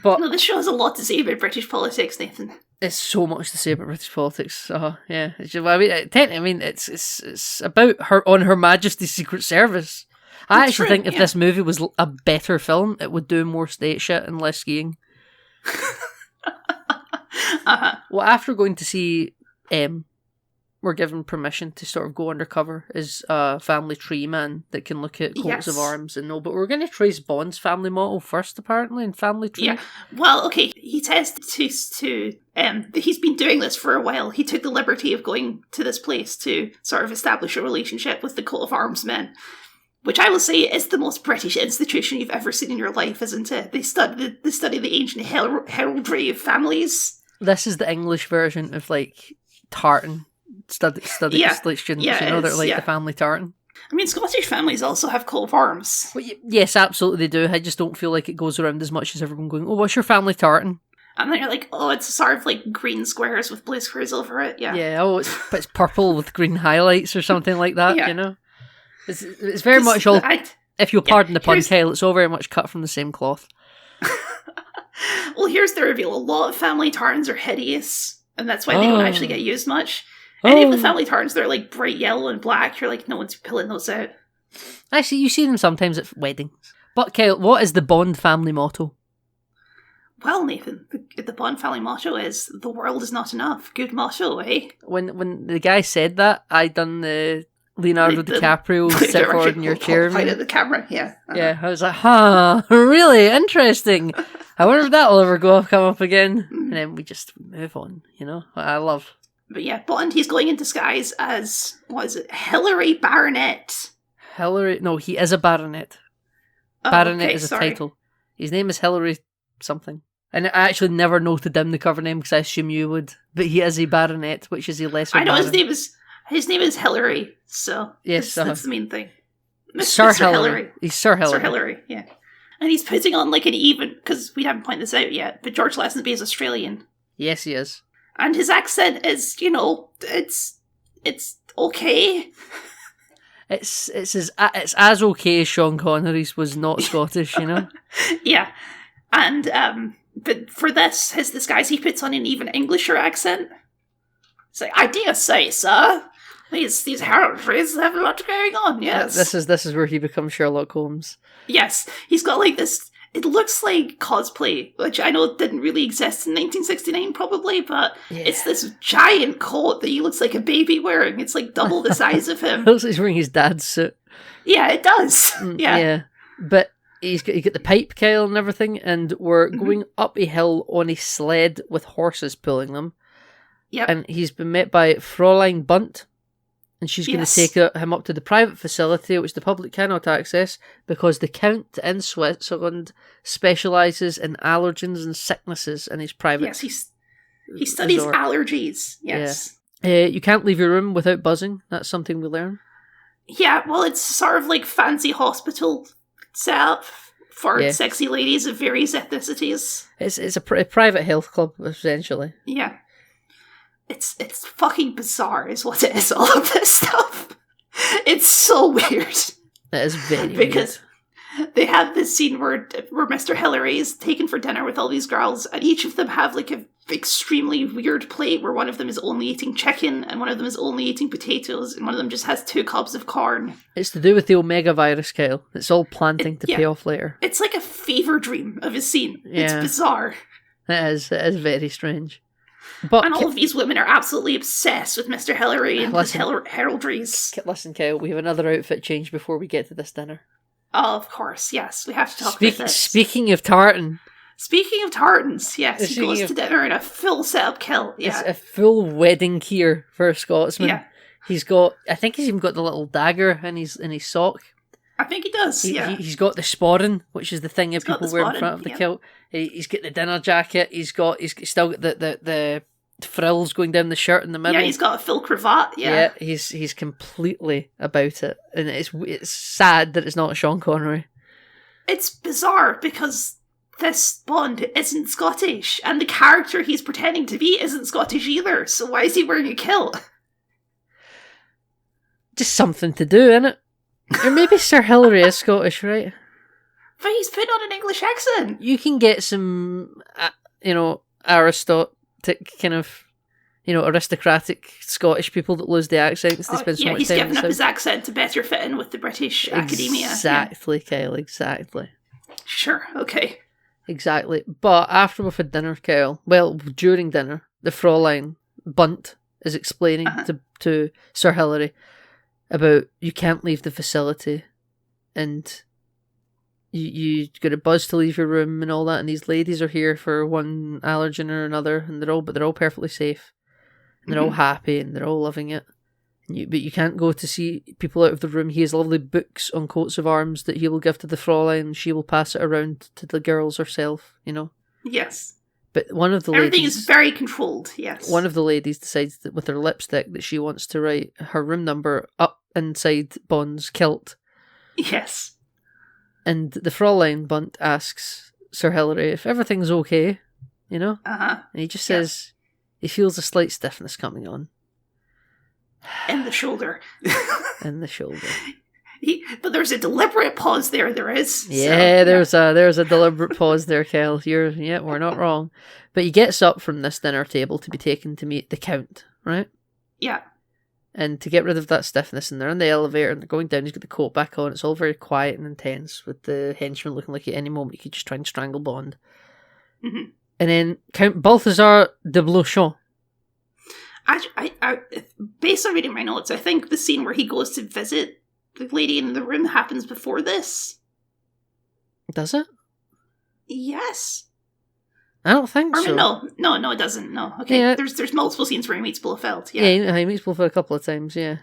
But
no, this show has a lot to say about British politics, Nathan.
It's so much to say about British politics. Yeah. It's about her Majesty's Secret Service. I actually think if this movie was a better film, it would do more state shit and less skiing. Well, after going to see M, we're given permission to sort of go undercover as a family tree man that can look at coats of arms and know. But we're going to trace Bond's family motto first, apparently, in family tree.
Yeah. Well, okay. He tested to he's been doing this for a while. He took the liberty of going to this place to sort of establish a relationship with the coat of arms men, which I will say is the most British institution you've ever seen in your life, isn't it? They study the ancient heraldry of families.
This is the English version of like tartan study like students. They're like the family tartan.
I mean, Scottish families also have coat of arms.
Well, yes, absolutely they do. I just don't feel like it goes around as much as everyone going, "Oh, what's your family tartan?"
And then you're like, "Oh, it's sort of like green squares with blue squares over it." Yeah.
Yeah. Oh, it's purple with green highlights or something like that.
Yeah.
You know, it's very much all. If you'll pardon the pun, Kyle, it's all very much cut from the same cloth.
Well, here's the reveal. A lot of family tartans are hideous, and that's why they don't actually get used much. Any of the family tartans that are like bright yellow and black, you're like, no one's pulling those out.
Actually, you see them sometimes at weddings. But Kyle, what is the Bond family motto?
Well, Nathan, the Bond family motto is, the world is not enough. Good motto, eh?
When the guy said that, I done the Leonardo DiCaprio sit forward in your chair.
Right at the camera, yeah.
Yeah, I was like, really interesting. I wonder if that'll ever come up again. And then we just move on, you know? I love.
But yeah, Bond, he's going in disguise as, what is it, Hilary Baronet.
No, he is a baronet. Baronet is a title. His name is Hilary something. And I actually never noted down the cover name because I assume you would. But he is a baronet, which is a lesser
I know
baron.
his name is Hilary, so
yes,
that's the main thing.
Sir Hilary. He's Sir Hilary.
Sir Hilary, yeah. And he's putting on like an even, because we haven't pointed this out yet, but George Lazenby is Australian.
Yes, he is.
And his accent is, it's okay.
It's as okay as Sean Connery's was not Scottish, you know?
Yeah. And, but for this, his disguise, he puts on an even Englisher accent. It's like, I dare say, sir, these heraldries have a lot going on, yes.
This is where he becomes Sherlock Holmes.
Yes. He's got like this, it looks like cosplay, which I know didn't really exist in 1969 probably, but it's this giant coat that he looks like a baby wearing. It's like double the size of him.
It looks like he's wearing his dad's suit.
Yeah, it does.
Yeah. But he's got the pipe, Kyle, and everything, and we're going up a hill on a sled with horses pulling them.
Yep.
And he's been met by Fraulein Bunt, and she's going to take him up to the private facility, which the public cannot access, because the Count in Switzerland specialises in allergens and sicknesses in his private.
Yes, he studies
resort.
Allergies. Yes.
Yeah. You can't leave your room without buzzing. That's something we learn. Yeah,
well, it's sort of like fancy hospital setup for sexy ladies of various ethnicities.
It's a private health club, essentially.
Yeah. It's fucking bizarre is what it is, all of this stuff. It's so weird.
It is very
because they have this scene where Mr. Hillary is taken for dinner with all these girls, and each of them have like a extremely weird plate where one of them is only eating chicken and one of them is only eating potatoes and one of them just has 2 cups of corn.
It's to do with the Omega virus, Kyle. It's all planting to pay off later.
It's like a fever dream of a scene.
Yeah.
It's bizarre.
It is very strange. But
and all of these women are absolutely obsessed with Mr. Hillary and his heraldries.
Listen, Kyle, we have another outfit change before we get to this dinner.
Oh, of course, yes. We have to talk about this.
Speaking of tartan.
Speaking of tartans, yes, he goes to dinner in a full setup kill. Yeah.
It's a full wedding gear for a Scotsman.
Yeah.
I think he's even got the little dagger in his sock.
I think he does,
He's got the sporran, which is the thing that people wear in front of the kilt. He's got the dinner jacket. He's still got the frills going down the shirt in the middle.
Yeah, he's got a full cravat. Yeah,
he's completely about it, and it's sad that it's not Sean Connery.
It's bizarre because this Bond isn't Scottish, and the character he's pretending to be isn't Scottish either. So why is he wearing a kilt?
Just something to do, innit? Or maybe Sir Hilary is Scottish, right?
But he's putting on an English accent.
You can get some, aristocratic kind of, aristocratic Scottish people that lose the accents. They spend so much
he's
time
given up his accent to better fit in with the British academia.
Exactly, Kyle, exactly.
Sure, okay.
Exactly. But after we've had dinner, Kyle, during dinner, the Fraulein Bunt is explaining to Sir Hilary about you can't leave the facility and you got a buzz to leave your room and all that, and these ladies are here for one allergen or another, and they're all perfectly safe, and they're all happy, and they're all loving it. But you can't go to see people out of the room. He has lovely books on coats of arms that he will give to the Fraulein, and she will pass it around to the girls herself,
Yes.
But one of the
Everything
ladies...
is very controlled, yes.
One of the ladies decides that with her lipstick that she wants to write her room number up inside Bond's kilt.
Yes.
And the Fraulein Bunt asks Sir Hilary if everything's okay, And he just says he feels a slight stiffness coming on.
In the shoulder.
In the shoulder.
But there's a deliberate pause there. There is.
Yeah, there's a deliberate pause there, Kel. We're not wrong. But he gets up from this dinner table to be taken to meet the Count, right?
Yeah.
And to get rid of that stiffness, and they're in the elevator and they're going down. He's got the coat back on. It's all very quiet and intense, with the henchman looking like at any moment he could just try and strangle Bond.
Mm-hmm.
And then Count Balthazar de Blouchon.
I, based on reading my notes, I think the scene where he goes to visit the lady in the room happens before this.
Does it?
Yes.
I don't think so.
No, it doesn't. No. Okay,
yeah.
There's multiple scenes where he meets Blofeld.
Yeah, he meets Blofeld a couple of times. Yeah.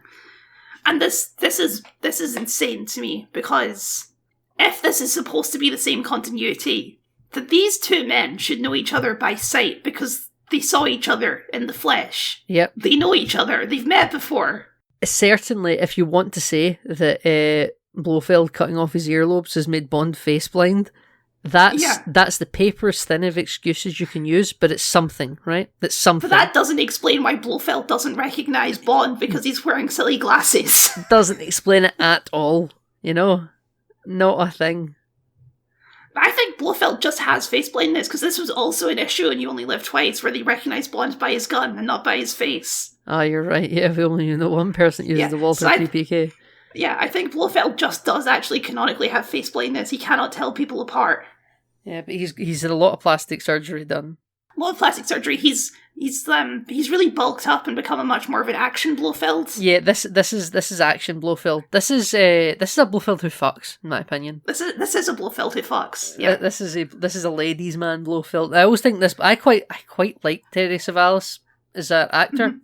And this is insane to me, because if this is supposed to be the same continuity, then these two men should know each other by sight, because they saw each other in the flesh.
Yep.
They know each other. They've met before.
Certainly, if you want to say that Blofeld cutting off his earlobes has made Bond face blind, that's the paper's thin of excuses you can use, but it's something, right? That's something.
But that doesn't explain why Blofeld doesn't recognise Bond because he's wearing silly glasses.
Doesn't explain it at all, Not a thing.
I think Blofeld just has face blindness, because this was also an issue in You Only Live Twice, where they recognise Bond by his gun and not by his face.
Ah, you're right. Yeah, we only know one person uses the Walter PPK.
Yeah, I think Blofeld just does actually canonically have face blindness. He cannot tell people apart.
Yeah, but he's had a lot of plastic surgery done.
A lot of plastic surgery. He's really bulked up and become a much more of an action Blofeld.
Yeah, this is action Blofeld. This is a Blofeld who fucks, in my opinion.
This is a Blofeld who fucks. Yeah,
this is a ladies' man Blofeld. I always think this. I quite like Terry Savalas as an actor. Mm-hmm.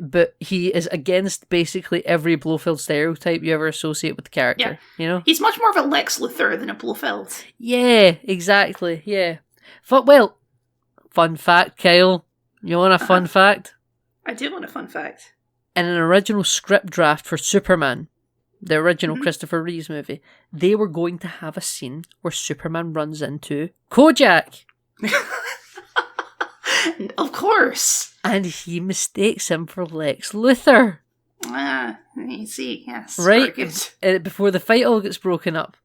But he is against basically every Blofeld stereotype you ever associate with the character.
Yeah. He's much more of a Lex Luthor than a Blofeld.
Yeah, exactly. Yeah. Fun fact, Kyle. You want a fun fact?
I do want a fun fact.
In an original script draft for Superman, the original Christopher Reeves movie, they were going to have a scene where Superman runs into Kojak.
Of course.
And he mistakes him for Lex Luthor.
You see, yes.
Right? Before the fight all gets broken up.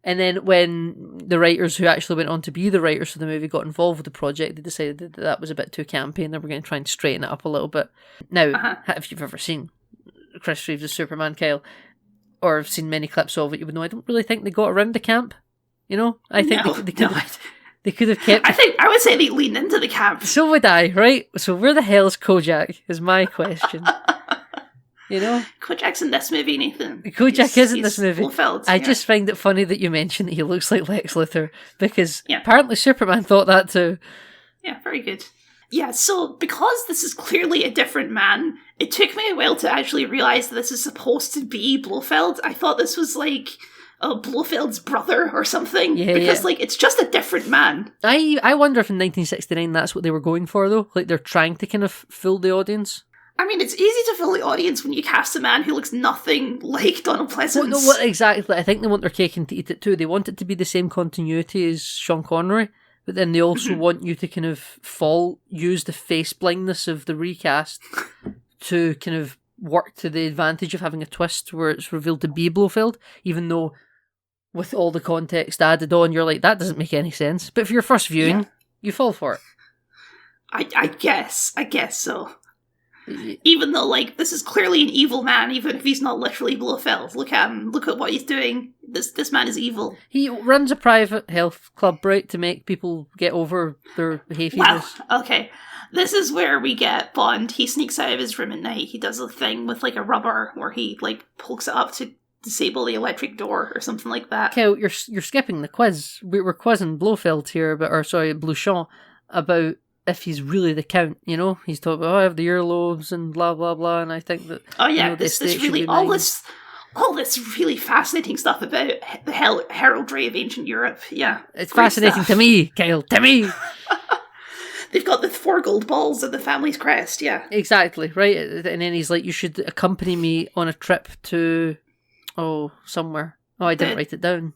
And then when the writers who actually went on to be the writers for the movie got involved with the project, they decided that was a bit too campy and they were going to try and straighten it up a little bit. Now, if you've ever seen Chris Reeves' Superman, Kyle, or have seen many clips of it, you would know I don't really think they got around the camp. I think they could have kept...
I would say they leaned into the camp.
So would I, right? So where the hell is Kojak, is my question.
Kojak's in this movie, Nathan.
Kojak is in this movie.
Blofeld,
I just find it funny that you mentioned that he looks like Lex Luthor, because apparently Superman thought that too.
Yeah, very good. Yeah, so because this is clearly a different man, It took me a while to actually realise that this is supposed to be Blofeld. I thought this was like Blofeld's brother or something. Because like it's just a different man.
I wonder if in 1969 that's what they were going for though. Like they're trying to kind of fool the audience.
I mean, it's easy to fool the audience when you cast a man who looks nothing like Donald Pleasance.
Well, no, exactly. I think they want their cake and to eat it too. They want it to be the same continuity as Sean Connery, but then they also want you to kind of use the face blindness of the recast to kind of work to the advantage of having a twist where it's revealed to be Blofeld, even though with all the context added on, you're like, that doesn't make any sense. But for your first viewing, you fall for it.
I guess so. Even though, like, this is clearly an evil man, even if he's not literally Blofeld. Look at him. Look at what he's doing. This man is evil.
He runs a private health club, right, to make people get over their hay fevers.
Well, okay. This is where we get Bond. He sneaks out of his room at night. He does a thing with, like, a rubber where he, like, pokes it up to disable the electric door or something like that.
Kel, you're skipping the quiz. We're quizzing Blofeld here, Blouchon, about if he's really the Count, you know? He's talking about, I have the earlobes and blah, blah, blah, and I think that...
Oh yeah,
you know,
this really, all this really fascinating stuff about the heraldry of ancient Europe, yeah.
It's fascinating to me, Kyle, to me!
They've got the 4 gold balls of the family's crest, yeah.
Exactly, right? And then he's like, you should accompany me on a trip to... somewhere. Oh, I didn't write it down.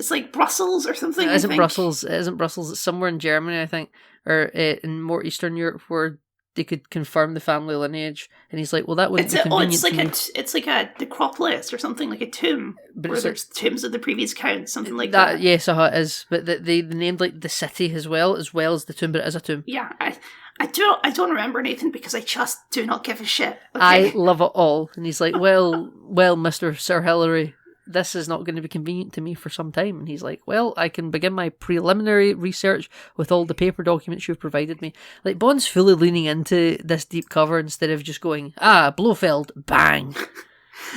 It's like Brussels or something.
It isn't Brussels. It isn't Brussels. It's somewhere in Germany, I think, or in more Eastern Europe, where they could confirm the family lineage. And he's like, "Well, that wouldn't be convenient."
It's like a necropolis or something, like a tomb, but where there's tombs of the previous counts, something like that.
Yes, it is. But they named like the city as well as the tomb, but it is a tomb.
Yeah, I don't remember anything because I just do not give a shit. Okay?
I love it all. And he's like, well, Mr. Sir Hilary, this is not going to be convenient to me for some time. And he's like, well, I can begin my preliminary research with all the paper documents you've provided me. Like, Bond's fully leaning into this deep cover instead of just going, Blofeld, bang.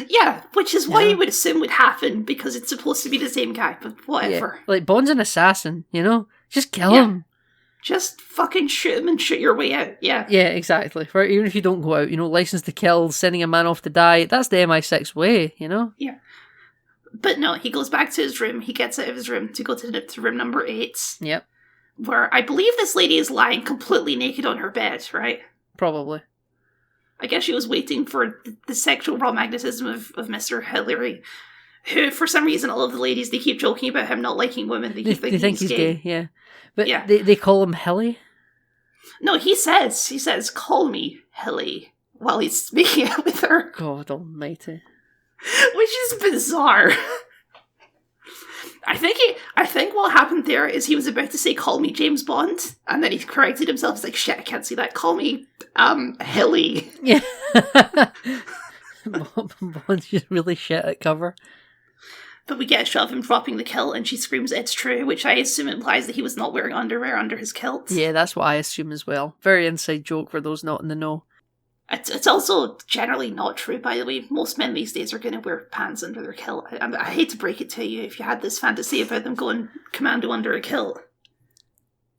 Yeah, which is what you would assume would happen because it's supposed to be the same guy, but whatever.
Yeah. Like, Bond's an assassin, you know? Just kill him.
Just fucking shoot him and shoot your way out, yeah.
Yeah, exactly. Right? Even if you don't go out, you know, license to kill, sending a man off to die, that's the MI6 way, you know?
Yeah. But no, he goes back to his room, he gets out of his room to go to room number 8.
Yep.
Where I believe this lady is lying completely naked on her bed, right?
Probably.
I guess she was waiting for the sexual raw magnetism of Mr. Hilary, who, for some reason, all of the ladies, they keep joking about him not liking women. They think he's gay.
Yeah. But they call him Hilly?
No, he says, call me Hilly, while he's making out with her.
God almighty.
Which is bizarre. I think what happened there is he was about to say, call me James Bond, and then he corrected himself. He's like, shit, I can't say that. Call me, Hilly.
Yeah. Bond's just really shit at cover.
But we get a shot of him dropping the kilt, and she screams, it's true, which I assume implies that he was not wearing underwear under his kilt. Yeah, that's what I assume as well. Very inside joke for those not in the know. It's also generally not true, by the way. Most men these days are going to wear pants under their kilt. I hate to break it to you if you had this fantasy about them going commando under a kilt.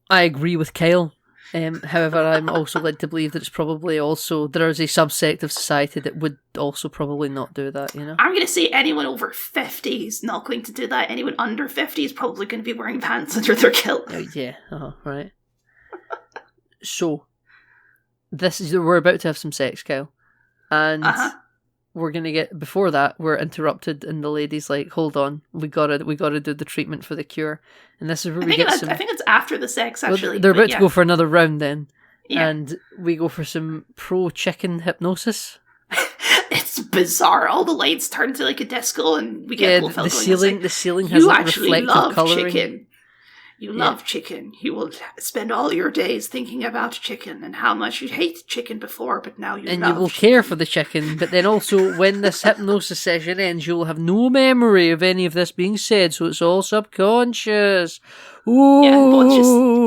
I agree with Kyle. However, I'm also led to believe that it's probably also, there is a subsect of society that would also probably not do that, you know? I'm going to say anyone over 50 is not going to do that. Anyone under 50 is probably going to be wearing pants under their kilt. Yeah, right. So, we're about to have some sex, Kyle. And we're going to get, before that, we're interrupted and the lady's like, hold on, we gotta do the treatment for the cure. And this is where we get some... I think it's after the sex, actually. Well, they're about to go for another round then. Yeah. And we go for some pro-chicken hypnosis. It's bizarre. All the lights turn to like a disco and we get the ceiling has like reflective colouring. Chicken. You love chicken. You will spend all your days thinking about chicken and how much you hate chicken before, but now you love chicken. And you will care for the chicken, but then also when this hypnosis session ends, you will have no memory of any of this being said, so it's all subconscious. Ooh. Yeah,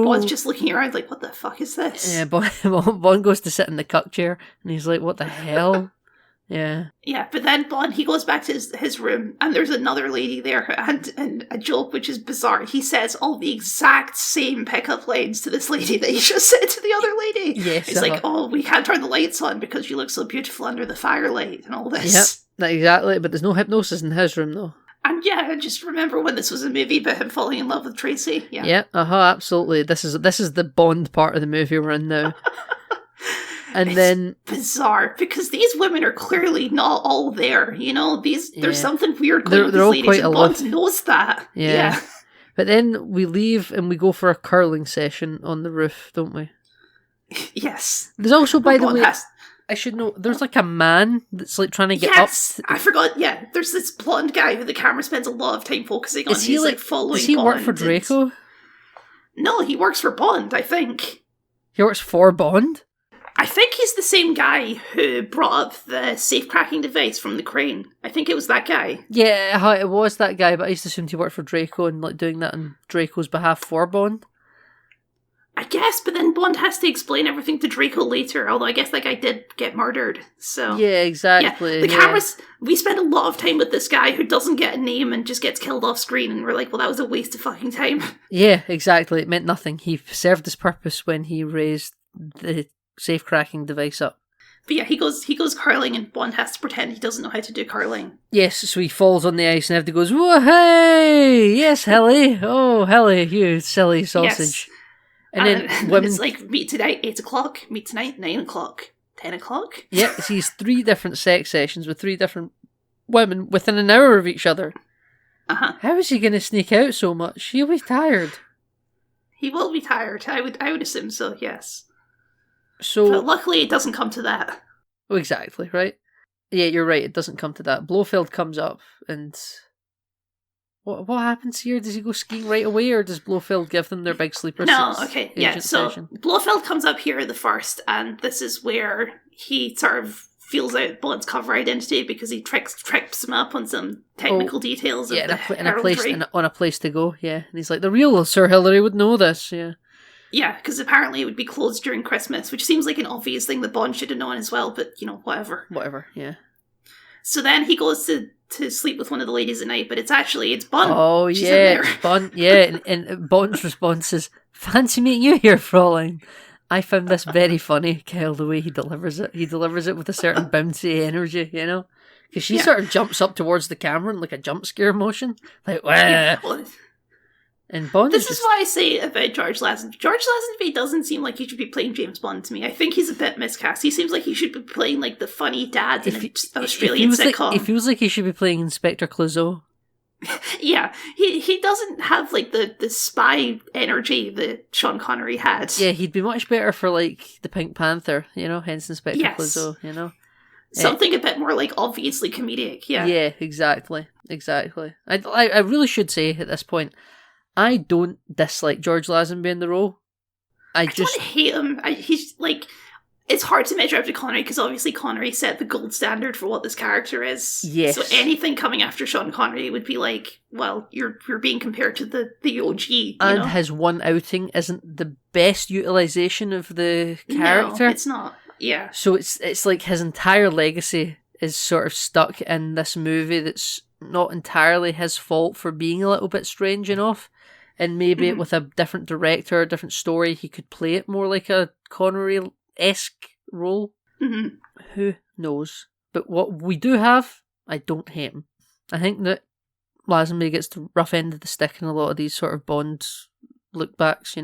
Bond's just looking around like, what the fuck is this? Yeah, Bond goes to sit in the cuck chair, and he's like, what the hell?
Yeah.
Yeah, but then Bond, he goes back to his room, and there's another lady there, and a joke which is bizarre. He says all the exact same pickup lines to this lady that he just said to the other lady.
Yes.
He's like, oh, we can't turn the lights on because you look so beautiful under the firelight, and all this.
Yep, not exactly, but there's no hypnosis in his room, though.
And yeah, I just remember when this was a movie about him falling in love with Tracy. Yeah.
Yeah, absolutely. This is the Bond part of the movie we're in now. And
it's
then
bizarre because these women are clearly not all there. You know, there's something weird going on with
they're all
these
quite
ladies, and
aloof.
Bond knows that.
Yeah. But then we leave and we go for a curling session on the roof, don't we?
Yes.
There's also, by the
Bond
way,
has-
I should know, there's like a man that's like trying to get
yes,
up.
I forgot. Yeah, there's this blonde guy who the camera spends a lot of time focusing on.
Is he
He's
like
following.
Does he work
Bond
for
and-
Draco?
No, he works for Bond. I think.
He works for Bond?
I think he's the same guy who brought up the safe cracking device from the crane. I think it was that guy.
Yeah, it was that guy, but I just assumed he worked for Draco and like doing that on Draco's behalf for Bond.
I guess, but then Bond has to explain everything to Draco later, although I guess that guy did get murdered, so...
Yeah, exactly.
Yeah, the cameras... We spend a lot of time with this guy who doesn't get a name and just gets killed off screen, and we're like, well, that was a waste of fucking time.
Yeah, exactly. It meant nothing. He served his purpose when he raised the safe cracking device up.
But yeah, he goes curling, and Bond has to pretend he doesn't know how to do curling.
Yes, so he falls on the ice and everybody goes, whoa, hey! Yes, Helly! Oh, Helly, you silly sausage.
Yes.
And then women...
it's like, meet tonight, 8 o'clock, meet tonight, 9 o'clock, 10 o'clock.
Yeah, it sees 3 different sex sessions with 3 different women within an hour of each other.
Uh-huh.
How is he going to sneak out so much? He'll be tired.
He will be tired. I would assume so, yes.
So,
but luckily it doesn't come to that.
Oh, exactly, right? Yeah, you're right, it doesn't come to that. Blofeld comes up and... What happens here? Does he go skiing right away, or does Blofeld give them their big sleeper
No,
suits?
okay, yeah, so
Session?
Blofeld comes up here the first, and this is where he sort of feels out Bond's cover identity because he trips him up on some technical details of
Yeah,
the
on a place to go, yeah. And he's like, the real Sir Hilary would know this, yeah.
Yeah, because apparently it would be closed during Christmas, which seems like an obvious thing that Bond should have known as well, but, whatever.
Whatever, yeah.
So then he goes to sleep with one of the ladies at night, but it's Bond.
Oh,
She's
yeah,
in there.
Bond, yeah, and Bond's response is, fancy meeting you here, Fraulein. I found this very funny, Kyle, the way he delivers it. He delivers it with a certain bouncy energy, Because she sort of jumps up towards the camera in like a jump scare motion. Like, wah.
Yeah, well,
And Bond
this
is
is why I say about George Lazenby. George Lazenby doesn't seem like he should be playing James Bond to me. I think he's a bit miscast. He seems like he should be playing like the funny dad in an Australian sitcom.
It feels like he should be playing Inspector Clouseau.
Yeah, he doesn't have like the spy energy that Sean Connery had.
Yeah, he'd be much better for like the Pink Panther, hence Inspector Clouseau,
Something a bit more like obviously comedic, yeah.
Yeah, exactly. I really should say at this point, I don't dislike George Lazenby in the role. I just
don't hate him. He's like, it's hard to measure up to Connery because obviously Connery set the gold standard for what this character is.
Yes.
So anything coming after Sean Connery would be like, well, you're being compared to the OG.
And his one outing isn't the best utilization of the character.
No, it's not. Yeah.
So it's like his entire legacy is sort of stuck in this movie that's not entirely his fault for being a little bit strange enough. And maybe with a different director, a different story, he could play it more like a Connery-esque role.
Mm-hmm.
Who knows? But what we do have, I don't hate him. I think that Lazenby gets the rough end of the stick in a lot of these sort of Bond look-backs,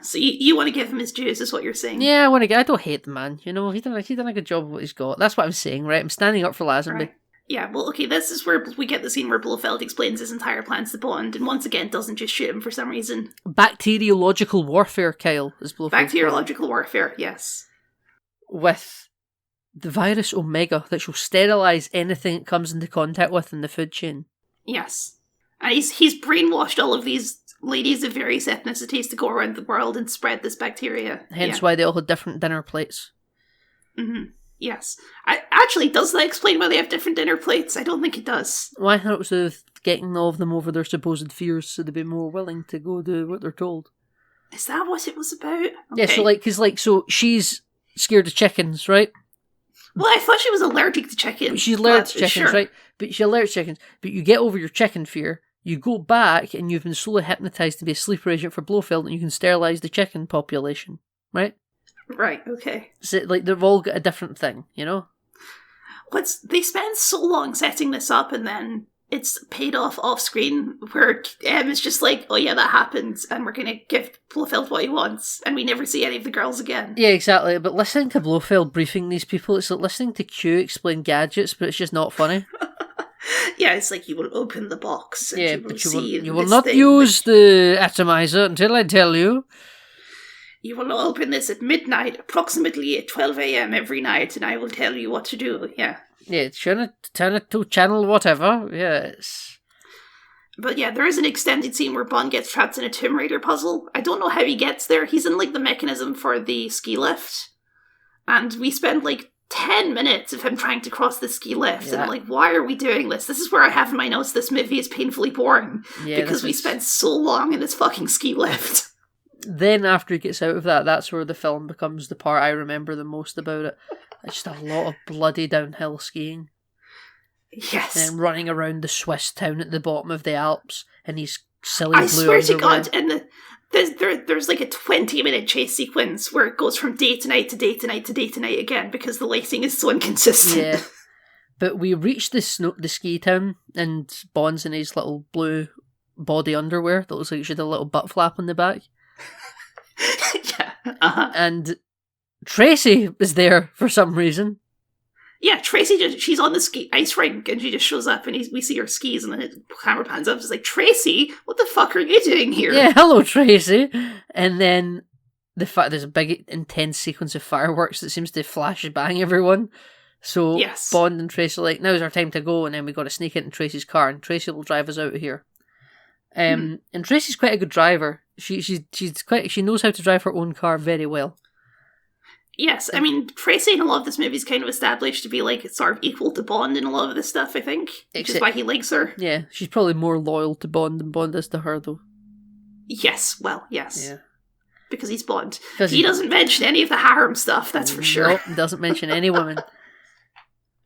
So you want to give him his dues, is what you're saying?
Yeah, I don't hate the man, He done a good job of what he's got. That's what I'm saying, right? I'm standing up for Lazenby.
Right. Yeah, well, okay, this is where we get the scene where Blofeld explains his entire plans to Bond, and once again doesn't just shoot him for some reason.
Bacteriological warfare, Kyle, is Blofeld.
Bacteriological warfare, yes.
With the virus Omega that shall sterilise anything it comes into contact with in the food chain.
Yes. And he's brainwashed all of these ladies of various ethnicities to go around the world and spread this bacteria.
Hence why they all had different dinner plates.
Mm-hmm. Yes. Actually, does that explain why they have different dinner plates? I don't think it does.
Well, I thought it was with getting all of them over their supposed fears so they'd be more willing to go do what they're told.
Is that what it was about? Okay.
Yeah, so so she's scared of chickens, right?
Well, I thought she was allergic to chickens.
She's allergic to chickens,
sure.
right? But she's allergic to chickens. But you get over your chicken fear, you go back, and you've been slowly hypnotized to be a sleeper agent for Blofeld, and you can sterilize the chicken population, right?
Right, okay.
So, like, they've all got a different thing, you know?
They spend so long setting this up, and then it's paid off screen, where M is just like, oh yeah, that happened, and we're gonna give Blofeld what he wants, and we never see any of the girls again.
Yeah, exactly. But listening to Blofeld briefing these people, it's like listening to Q explain gadgets, but it's just not funny.
Yeah, it's like, you will open the box, and you will see
you will
this
not
thing,
use the atomizer until I tell you.
You will open this at midnight, approximately at 12 a.m. every night, and I will tell you what to do, yeah.
Yeah, turn it to channel whatever, yes.
But yeah, there is an extended scene where Bond gets trapped in a Tomb Raider puzzle. I don't know how he gets there. He's in, like, the mechanism for the ski lift. And we spend, like, 10 minutes of him trying to cross the ski lift.
Yeah.
And I'm like, why are we doing this? This is where I have in my notes, this movie is painfully boring.
Yeah,
because we spent so long in this fucking ski lift.
Then after he gets out of that, that's where the film becomes the part I remember the most about it. It's just a lot of bloody downhill skiing.
Yes.
And running around the Swiss town at the bottom of the Alps in his silly
I
blue
swear to
underwear.
God, and there's like a 20-minute chase sequence where it goes from day to night to day to night to day to night again because the lighting is so inconsistent.
Yeah. But we reach the ski town, and Bond's in his little blue body underwear that looks like he should have a little butt flap on the back.
Yeah. Uh-huh.
And Tracy is there for some reason.
Yeah, Tracy she's on the ice rink and she just shows up and we see her skis and then the camera pans up. It's like, Tracy, what the fuck are you doing here?
Yeah, hello Tracy. And then there's a big intense sequence of fireworks that seems to flash bang everyone. So
yes.
Bond and Tracy are like, now's our time to go, and then we got to sneak into Tracy's car and Tracy will drive us out of here. And Tracy's quite a good driver. She knows how to drive her own car very well.
Yes, I mean, Tracy in a lot of this movie is kind of established to be like sort of equal to Bond in a lot of this stuff, I think. Which is why he likes her.
Yeah, she's probably more loyal to Bond than Bond is to her, though.
Yes, well, yes.
Yeah.
Because he's Bond. He doesn't mention any of the harem stuff, that's for sure.
Nope, doesn't mention any women.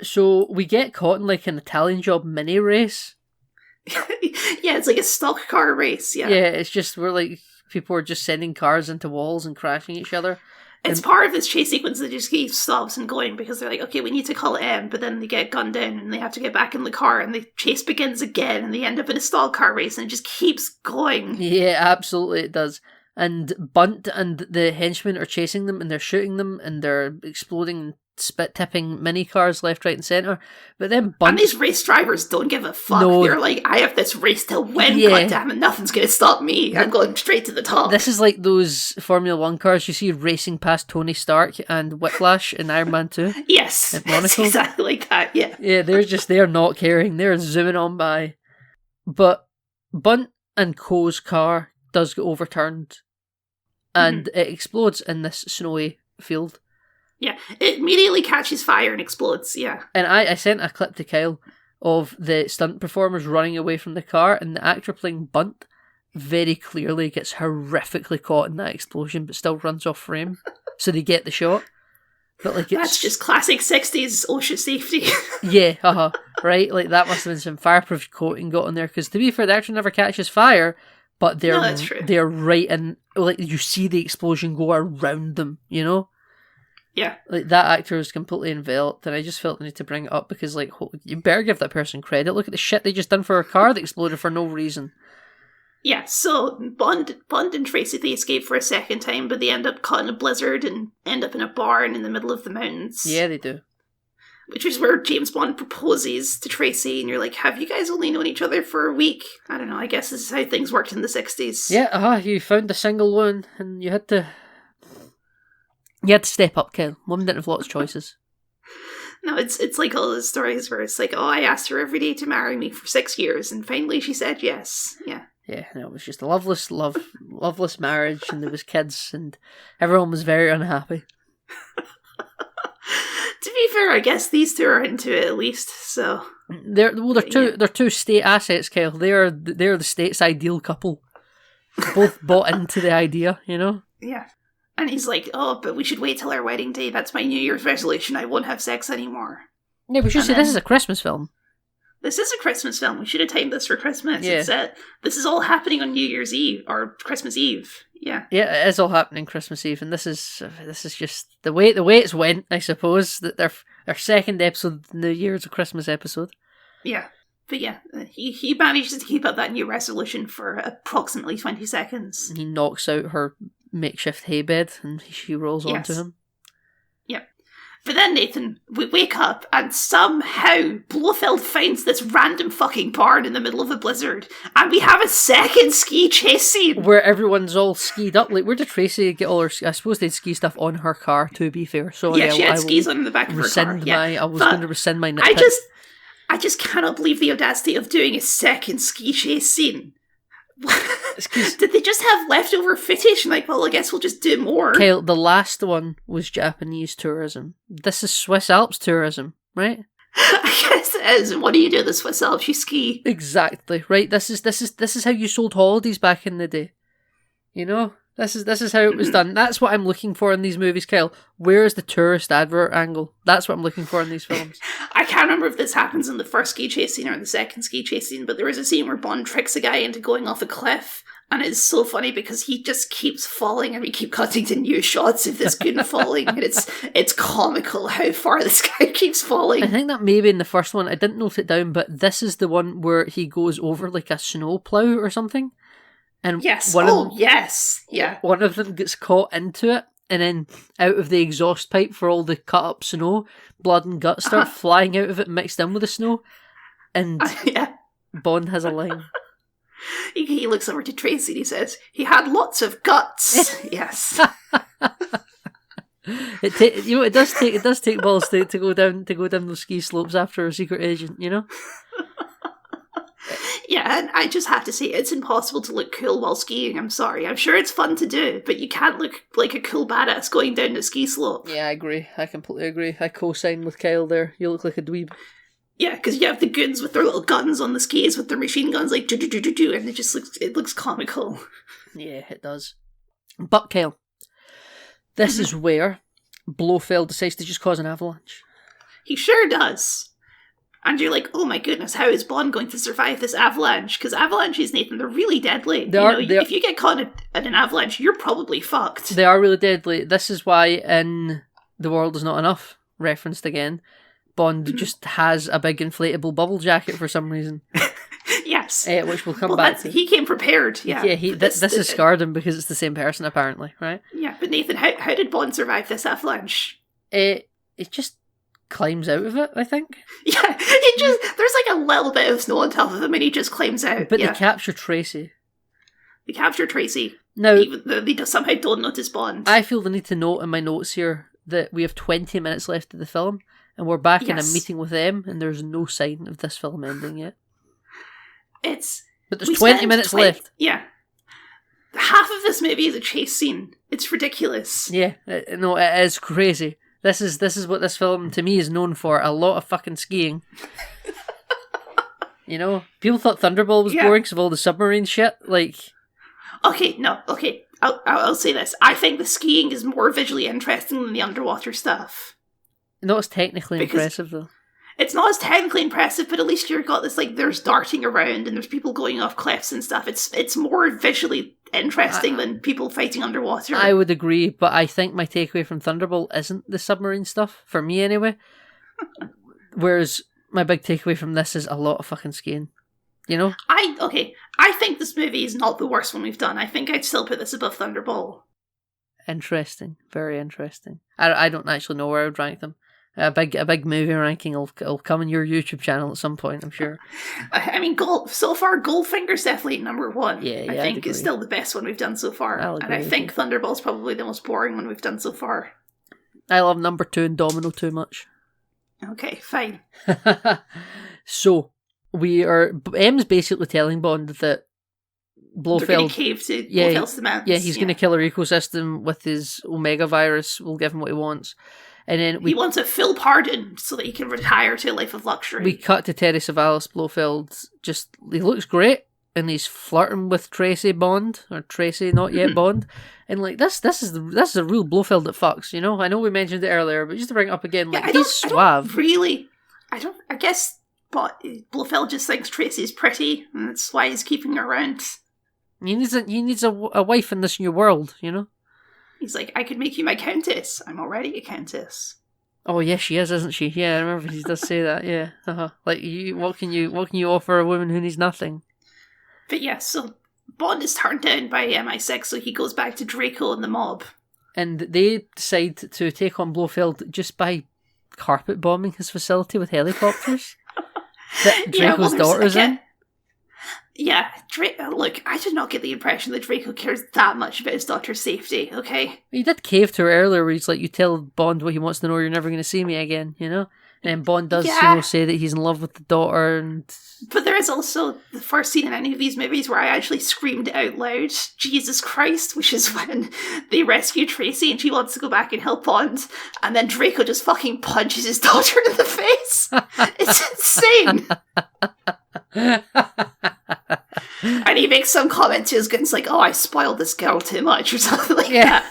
So we get caught in like an Italian Job mini race.
Yeah, it's like a stock car race, yeah.
Yeah, it's just where like people are just sending cars into walls and crashing each other.
It's part of this chase sequence that just keeps stops and going because they're like, okay, we need to call M, but then they get gunned down and they have to get back in the car and the chase begins again and they end up in a stall car race and it just keeps going.
Yeah, absolutely it does. And Bunt and the henchmen are chasing them and they're shooting them and they're exploding, spit-tipping mini cars left, right and centre. But then Bunt...
And these race drivers don't give a fuck.
No.
They're like, I have this race to win,
Yeah.
goddammit, nothing's going to stop me. I'm going straight to the top.
This is like those Formula 1 cars you see racing past Tony Stark and Whiplash in Iron Man 2.
Yes,
At
it's
Monaco.
exactly like that, yeah.
Yeah, they're not caring. They're zooming on by. But Bunt and Co's car does get overturned and it explodes in this snowy field.
Yeah, it immediately catches fire and explodes, yeah.
And I sent a clip to Kyle of the stunt performers running away from the car, and the actor playing Bunt very clearly gets horrifically caught in that explosion, but still runs off frame, so they get the shot. But like
That's just classic 60s OSHA safety.
Yeah, right? Like that must have been some fireproof coating got on there, because to be fair, the actor never catches fire, but
No, that's true.
they're right in, like you see the explosion go around them, you know?
Yeah.
Like, that actor was completely enveloped, and I just felt the need to bring it up because, like, you better give that person credit. Look at the shit they just done for a car that exploded for no reason.
Yeah, so Bond and Tracy, they escape for a second time, but they end up caught in a blizzard and end up in a barn in the middle of the mountains.
Yeah, they do.
Which is where James Bond proposes to Tracy, and you're like, have you guys only known each other for a week? I don't know, I guess this is how things worked in the 60s.
Yeah, you found a single one, and you had to step up, Kyle. Women didn't have lots of choices.
No, it's like all those stories where it's like, oh, I asked her every day to marry me for 6 years, and finally she said yes. Yeah.
Yeah, no, it was just a loveless marriage, and there was kids, and everyone was very unhappy.
To be fair, I guess these two are into it at least, so...
They're two state assets, Kyle. They're the state's ideal couple. Both bought into the idea, you know?
Yeah. And he's like, oh, but we should wait till our wedding day. That's my New Year's resolution. I won't have sex anymore.
Yeah, we should say this is a Christmas film.
This is a Christmas film. We should have timed this for Christmas.
Yeah.
This is all happening on New Year's Eve, or Christmas Eve. Yeah.
Yeah, it is all happening Christmas Eve, and this is just the way it's went, I suppose, that their second episode of the New Year's a Christmas episode.
Yeah. But yeah, he manages to keep up that new resolution for approximately 20 seconds.
He knocks out her makeshift hay bed, and she rolls onto him.
Yep. But then, Nathan, we wake up, and somehow Blofeld finds this random fucking barn in the middle of a blizzard, and we have a second ski chase scene!
Where everyone's all skied up. Like, where did Tracy get all her... I suppose they'd ski stuff on her car, to be fair. So
yeah, she had skis on the back of her car.
I was going to rescind my nitpick.
I just cannot believe the audacity of doing a second ski chase scene. Did they just have leftover footage? Like, well, I guess we'll just do more.
Kyle, the last one was Japanese tourism. This is Swiss Alps tourism, right?
I guess it is. And what do you do in the Swiss Alps? You ski.
Exactly, right? This is how you sold holidays back in the day. You know? This is how it was done. That's what I'm looking for in these movies, Kyle. Where is the tourist advert angle? That's what I'm looking for in these films.
I can't remember if this happens in the first ski chase scene or the second ski chase scene, but there is a scene where Bond tricks a guy into going off a cliff, and it's so funny because he just keeps falling, and we keep cutting to new shots of this goon falling, and it's comical how far this guy keeps falling.
I think that maybe in the first one, I didn't note it down, but this is the one where he goes over like a snow plough or something. And
yes.
yes.
Yeah.
One of them gets caught into it, and then out of the exhaust pipe for all the cut up snow, blood and guts start flying out of it mixed in with the snow. And Bond has a line.
He looks over to Tracy and he says, he had lots of guts. Yes.
It does take balls to go down those ski slopes after a secret agent, you know?
Yeah, and I just have to say, it's impossible to look cool while skiing, I'm sorry. I'm sure it's fun to do, but you can't look like a cool badass going down the ski slope.
Yeah, I agree. I completely agree. I co-sign with Kyle there. You look like a dweeb.
Yeah, because you have the goons with their little guns on the skis with their machine guns, like, do-do-do-do-do, and it looks comical.
Yeah, it does. But, Kyle, this is where Blofeld decides to just cause an avalanche.
He sure does. And you're like, oh my goodness, how is Bond going to survive this avalanche? Because avalanches, Nathan, they're really deadly. If you get caught in an avalanche, you're probably fucked.
They are really deadly. This is why in The World Is Not Enough, referenced again, Bond just has a big inflatable bubble jacket for some reason.
Yes.
Which we'll come back to.
He came prepared, yeah.
Yeah, this has scarred him because it's the same person, apparently, right?
Yeah, but Nathan, how did Bond survive this avalanche?
It just climbs out of it, I think.
Yeah, there's like a little bit of snow on top of him and he just climbs out.
But they capture Tracy. Now,
even though they somehow don't notice Bond.
I feel the need to note in my notes here that we have 20 minutes left of the film and we're back in a meeting with them and there's no sign of this film ending yet. But there's 20 minutes left.
Yeah. Half of this movie is a chase scene. It's ridiculous.
Yeah, no, it is crazy. This is what this film, to me, is known for. A lot of fucking skiing. You know? People thought Thunderball was boring because of all the submarine shit. Like...
Okay. I'll say this. I think the skiing is more visually interesting than the underwater stuff.
Not as technically impressive, though.
It's not as technically impressive, but at least you've got this, like, there's darting around and there's people going off cliffs and stuff. It's more visually interesting than people fighting underwater.
I would agree, but I think my takeaway from Thunderball isn't the submarine stuff, for me anyway. Whereas my big takeaway from this is a lot of fucking skiing. You know?
I think this movie is not the worst one we've done. I think I'd still put this above Thunderball.
Interesting. Very interesting. I don't actually know where I would rank them. A big movie ranking will come on your YouTube channel at some point, I'm sure.
I mean, so far, Goldfinger's definitely number one.
Yeah,
I think it's still the best one we've done so far. And I think Thunderball's probably the most boring one we've done so far.
I love number 2 and Domino too much.
Okay, fine.
So, M's basically telling Bond that Blofeld...
They're going to cave to Blofeld's demands.
Yeah, he's going to kill our ecosystem with his Omega virus. We'll give him what he wants. And then
he wants a full pardon so that he can retire to a life of luxury.
We cut to Terry Savalas Blofeld. He looks great. and he's flirting with Tracy Bond, or Tracy not yet Bond, and like this is a real Blofeld that fucks, you know. I know we mentioned it earlier, but just to bring it up again, like he's suave.
I guess, but Blofeld just thinks Tracy's pretty, and that's why he's keeping her around.
He needs a wife in this new world, you know.
He's like, I could make you my countess. I'm already a countess.
Oh yes, she is, isn't she? Yeah, I remember he does say that. Yeah, like what can you offer a woman who needs nothing?
But yeah, so Bond is turned down by MI6, so he goes back to Draco and the mob.
And they decide to take on Blofeld just by carpet bombing his facility with helicopters that Draco's daughter's in.
Yeah, look, I did not get the impression that Draco cares that much about his daughter's safety, okay?
He did cave to her earlier where he's like, you tell Bond what he wants to know, you're never going to see me again, you know? And then Bond does say that he's in love with the daughter. But
there is also the first scene in any of these movies where I actually screamed out loud, Jesus Christ, which is when they rescue Tracy and she wants to go back and help Bond, and then Draco just fucking punches his daughter in the face. It's insane. And he makes some comment to his guns like, oh, I spoiled this girl too much, or something like that.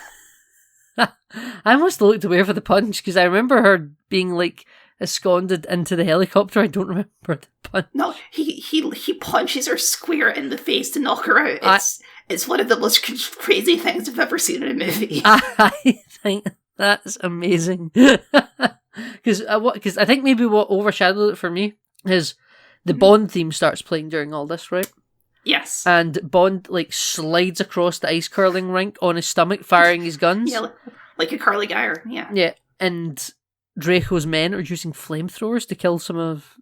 I must have looked away for the punch, because I remember her being like absconded into the helicopter. I don't remember the punch. No,
he punches her square in the face to knock her out. It's one of the most crazy things I've ever seen in a movie.
I think that's amazing. Because I think maybe what overshadowed it for me is the Bond theme starts playing during all this, right?
Yes.
And Bond like slides across the ice curling rink on his stomach, firing his guns.
Yeah, like a curly guy. Yeah.
Yeah, and Draco's men are using flamethrowers to kill some of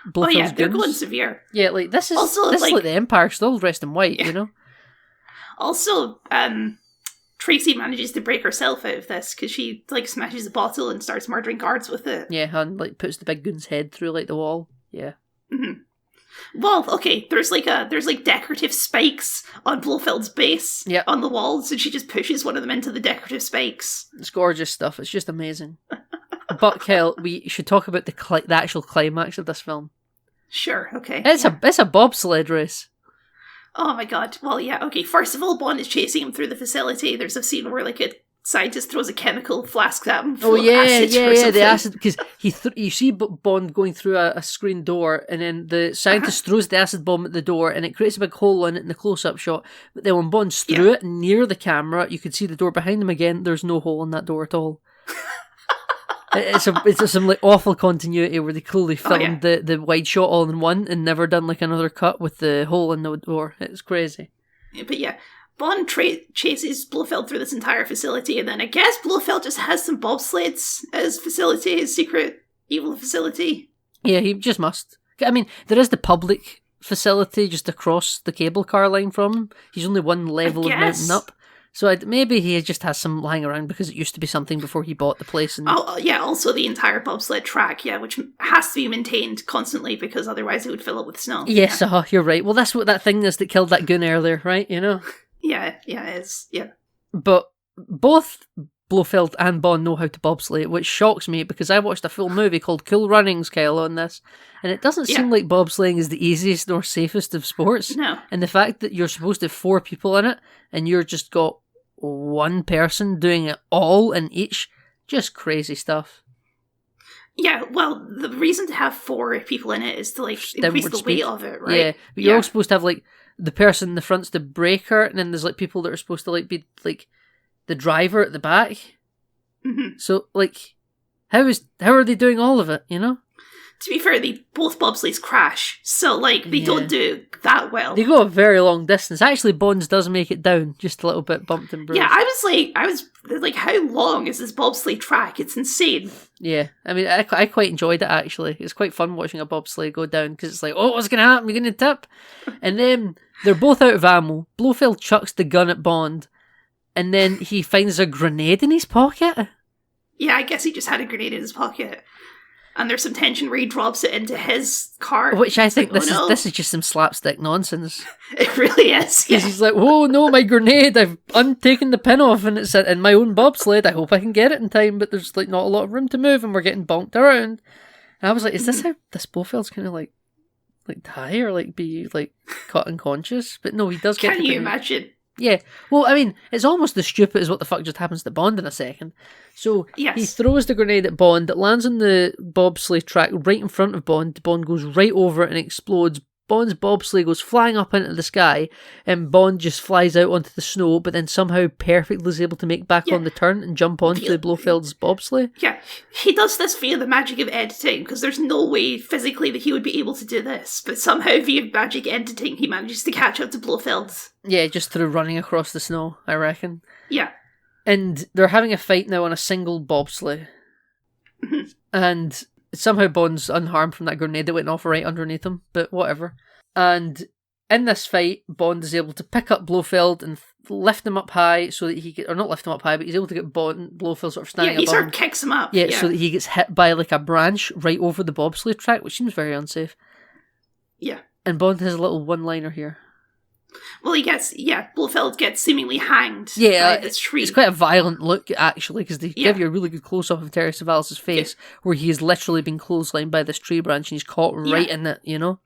Blofeld's
they're
goons.
going severe.
Yeah, like this is like the Empire, still dressed in white, you know.
Also, Tracy manages to break herself out of this because she like smashes a bottle and starts murdering guards with it.
Yeah, and like puts the big goon's head through like the wall. Yeah.
Mm-hmm. Well, okay, there's decorative spikes on Blofeld's base on the walls, and she just pushes one of them into the decorative spikes.
It's gorgeous stuff. It's just amazing. But Kel, we should talk about the actual climax of this film.
Sure, okay.
It's a bobsled race.
Oh my god. Well, yeah, okay. First of all, Bond is chasing him through the facility. There's a scene where like a scientist throws a chemical flask at him.
The acid, because you see Bond going through a screen door, and then the scientist throws the acid bomb at the door, and it creates a big hole in it in the close-up shot. But then when Bond's through it near the camera, you could see the door behind him again. There's no hole in that door at all. It's some like awful continuity where they clearly filmed the wide shot all in one and never done like another cut with the hole in the door. It's crazy.
But yeah. Bond chases Blofeld through this entire facility, and then I guess Blofeld just has some bobsleds as facility, his secret evil facility.
Yeah, he just must. I mean, there is the public facility just across the cable car line from him. He's only one level of mountain up. So maybe he just has some lying around because it used to be something before he bought the place. And
also the entire bobsled track, which has to be maintained constantly because otherwise it would fill up with snow.
Yes, you're right. Well, that's what that thing is that killed that goon earlier, right? You know?
Yeah, it is. Yeah.
But both Blofeld and Bond know how to bobsleigh, which shocks me because I watched a full movie called Cool Runnings, Kyle, on this, and it doesn't seem like bobsleighing is the easiest nor safest of sports.
No.
And the fact that you're supposed to have 4 people in it, and you're just got one person doing it all in each, just crazy stuff.
Yeah, well, the reason to have 4 people in it is to like increase the weight of it, right?
Yeah, but you're all supposed to have like the person in the front's the braker, and then there's like people that are supposed to like be like the driver at the back.
Mm-hmm.
So like, how are they doing all of it? You know.
To be fair, both bobsleighs crash, so like they don't do that well.
They go a very long distance. Actually, Bonds does make it down just a little bit, bumped and bruised.
Yeah, I was like, how long is this bobsleigh track? It's insane.
Yeah, I mean, I quite enjoyed it actually. It's quite fun watching a bobsleigh go down because it's like, oh, what's going to happen? You're going to tip, and then they're both out of ammo. Blofeld chucks the gun at Bond, and then he finds a grenade in his pocket.
Yeah, I guess he just had a grenade in his pocket. And there's some tension where he drops it into his car.
Which I think this is just some slapstick nonsense.
It really is.
Because he's like, whoa, no, my grenade, I've untaken the pin off and it's in my own bobsled. I hope I can get it in time, but there's like not a lot of room to move and we're getting bonked around. And I was like, is this how this Blofeld's kind of like like die or like be like caught unconscious. But no, he does get.
Can you imagine?
Yeah. Well, I mean, it's almost as stupid as what the fuck just happens to Bond in a second. So
Yes.
he throws the grenade at Bond. It lands on the bobsleigh track right in front of Bond. Bond goes right over it and explodes. Bond's bobsleigh goes flying up into the sky, and Bond just flies out onto the snow, but then somehow perfectly is able to make back on the turn and jump onto Blofeld's bobsleigh.
Yeah, he does this via the magic of editing, because there's no way physically that he would be able to do this, but somehow via magic editing he manages to catch up to Blofeld.
Yeah, just through running across the snow, I reckon.
Yeah.
And they're having a fight now on a single bobsleigh. And somehow Bond's unharmed from that grenade that went off right underneath him, but whatever. And in this fight, Bond is able to pick up Blofeld and lift him up high so that he or not lift him up high, but he's able to get Blofeld sort of standing
Yeah, he
above
sort
him.
of kicks him up.
Yeah, so that he gets hit by like a branch right over the bobsleigh track, which seems very unsafe.
Yeah.
And Bond has a little one-liner here.
Well, Blofeld gets seemingly hanged
Yeah,
by this tree.
it's quite a violent look, actually, because they give you a really good close-up of Terry Savalas' face, where he has literally been clotheslined by this tree branch, and he's caught right in it, you know?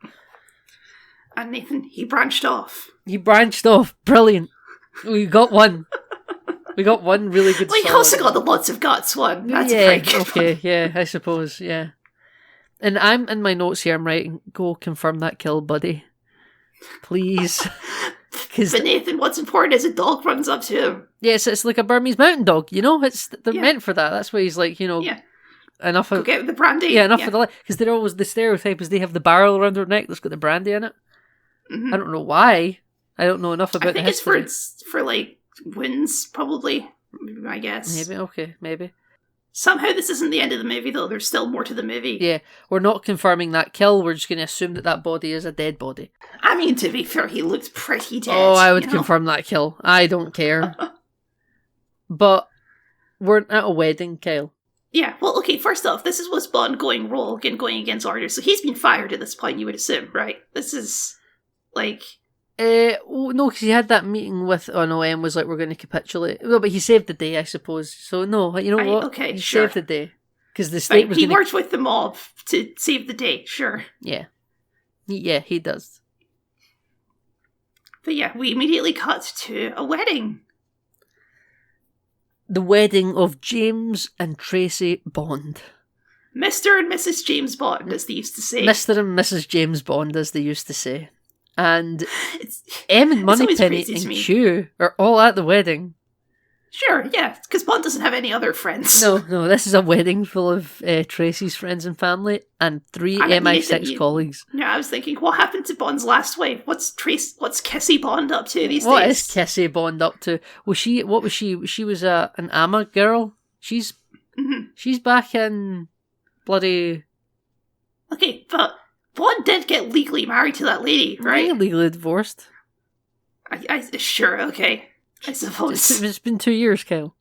And Nathan, he branched off.
He branched off. Brilliant. We got one. We got one really good
Well, you
solid
also got the lots of guts one. That's a
yeah,
very good
okay,
one.
yeah, I suppose, yeah. And I'm in my notes here, I'm writing, go confirm that kill, buddy. Please.
But Nathan, what's important is a dog runs up to him.
Yes, it's like a Burmese mountain dog, you know? They're meant for that. That's why he's like, you know, enough
Go
of...
get the brandy.
Yeah, enough of the... Because they're always... The stereotype is they have the barrel around their neck that's got the brandy in it.
Mm-hmm.
I don't know why. I don't know enough about
I think
the
it's
history.
for like wounds, probably. I guess.
Maybe, okay, maybe.
Somehow this isn't the end of the movie, though. There's still more to the movie.
Yeah, we're not confirming that kill. We're just going to assume that that body is a dead body.
I mean, to be fair, he looked pretty dead.
Oh, I would
you know?
confirm that kill. I don't care. But we're at a wedding, Kyle.
Yeah, well, okay, first off, this is what's Bond going rogue and going against orders. So he's been fired at this point, you would assume, right? This is, like...
No, because he had that meeting with... Oh, no, M was like, we're going to capitulate. No, but he saved the day, I suppose. So, no, you know what?
Okay,
he
sure.
saved the day. Because the state was
He
going to...
worked with the mob to save the day, sure.
Yeah. Yeah, he does.
But yeah, we immediately cut to a wedding.
The wedding of James and Tracy Bond.
Mr. and Mrs. James Bond, as they used to say.
Mr. and Mrs. James Bond, as they used to say. And M and Moneypenny and Q are all at the wedding.
Sure, yeah, because Bond doesn't have any other friends.
No, this is a wedding full of Tracy's friends and family and 3 MI6 colleagues.
Yeah, I was thinking, what happened to Bond's last wife? What's Kissy Bond up to these days?
What is Kissy Bond up to? What was she? She was an AMA girl. She's back in bloody...
Okay, but Bond did get legally married to that lady, right?
Yeah, legally divorced.
Sure, okay. I suppose.
It's been 2 years, Kyle.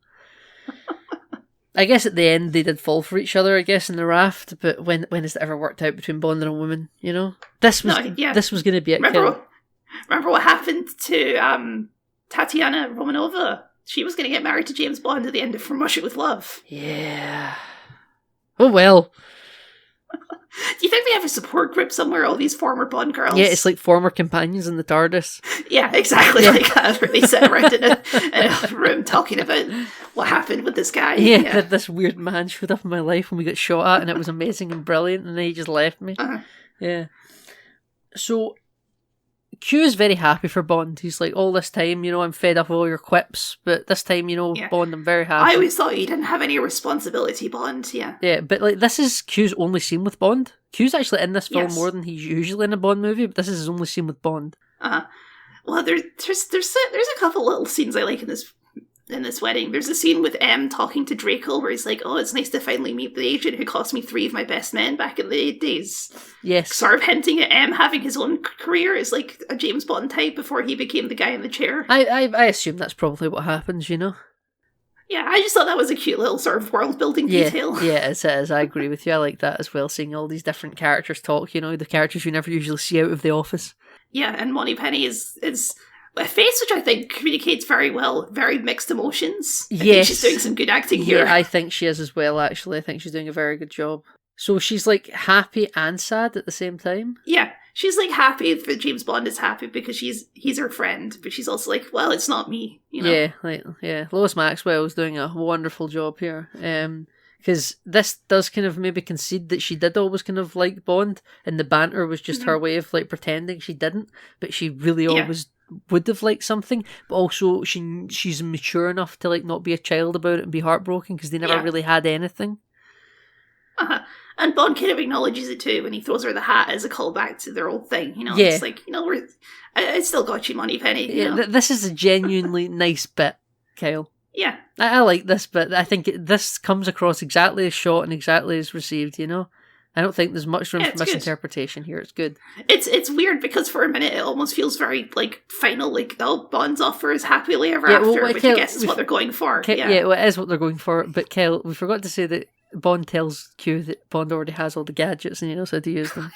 I guess at the end they did fall for each other, I guess, in the raft, but when has it ever worked out between Bond and a woman, you know? This was going to be it, Kyle.
Remember what happened to Tatiana Romanova? She was going to get married to James Bond at the end of From Russia with Love.
Yeah. Oh well.
Do you think they have a support group somewhere, all these former Bond girls?
Yeah, it's like former companions in the TARDIS.
Yeah, exactly like that, where they sit around in a room talking about what happened with this guy.
Yeah, this weird man showed up in my life when we got shot at and it was amazing and brilliant and then he just left me. Yeah. So, Q is very happy for Bond. He's like, all this time, you know, I'm fed up of all your quips, but this time, you know, Bond, I'm very happy.
I always thought he didn't have any responsibility, Bond, yeah.
Yeah, but like, this is Q's only scene with Bond. Q's actually in this film more than he's usually in a Bond movie, but this is his only scene with Bond.
Well, there's a couple little scenes I like in this wedding. There's a scene with M talking to Draco where he's like, oh, it's nice to finally meet the agent who cost me 3 of my best men back in the days.
Yes.
Sort of hinting at M having his own career as like a James Bond type before he became the guy in the chair.
I assume that's probably what happens, you know?
Yeah, I just thought that was a cute little sort of world-building detail.
Yeah, it is. I agree with you. I like that as well, seeing all these different characters talk, you know, the characters you never usually see out of the office.
Yeah, and Moneypenny is a face which I think communicates very well, very mixed emotions. I think she's doing some good acting here.
Yeah, I think she is as well, actually. I think she's doing a very good job. So she's like happy and sad at the same time?
Yeah, she's like happy that James Bond is happy because he's her friend, but she's also like, well, it's not me, you know?
Yeah. Lois Maxwell is doing a wonderful job here. Because this does kind of maybe concede that she did always kind of like Bond, and the banter was just her way of like pretending she didn't, but she really always would have liked something. But also she's mature enough to like not be a child about it and be heartbroken because they never really had anything.
And Bond kind of acknowledges it too when he throws her the hat as a callback to their old thing. You know,
Yeah.
it's like, you know, I still got you, Money Penny. You know?
This is a genuinely nice bit, Kyle.
Yeah.
I like this bit. I think this comes across exactly as shot and exactly as received, you know? I don't think there's much room for misinterpretation here. It's good.
It's weird because for a minute it almost feels very like final, like Bond's offer is happily ever after, which I guess is what they're going for.
Well, it is what they're going for. But Kel, we forgot to say that Bond tells Q that Bond already has all the gadgets and he knows how to use them.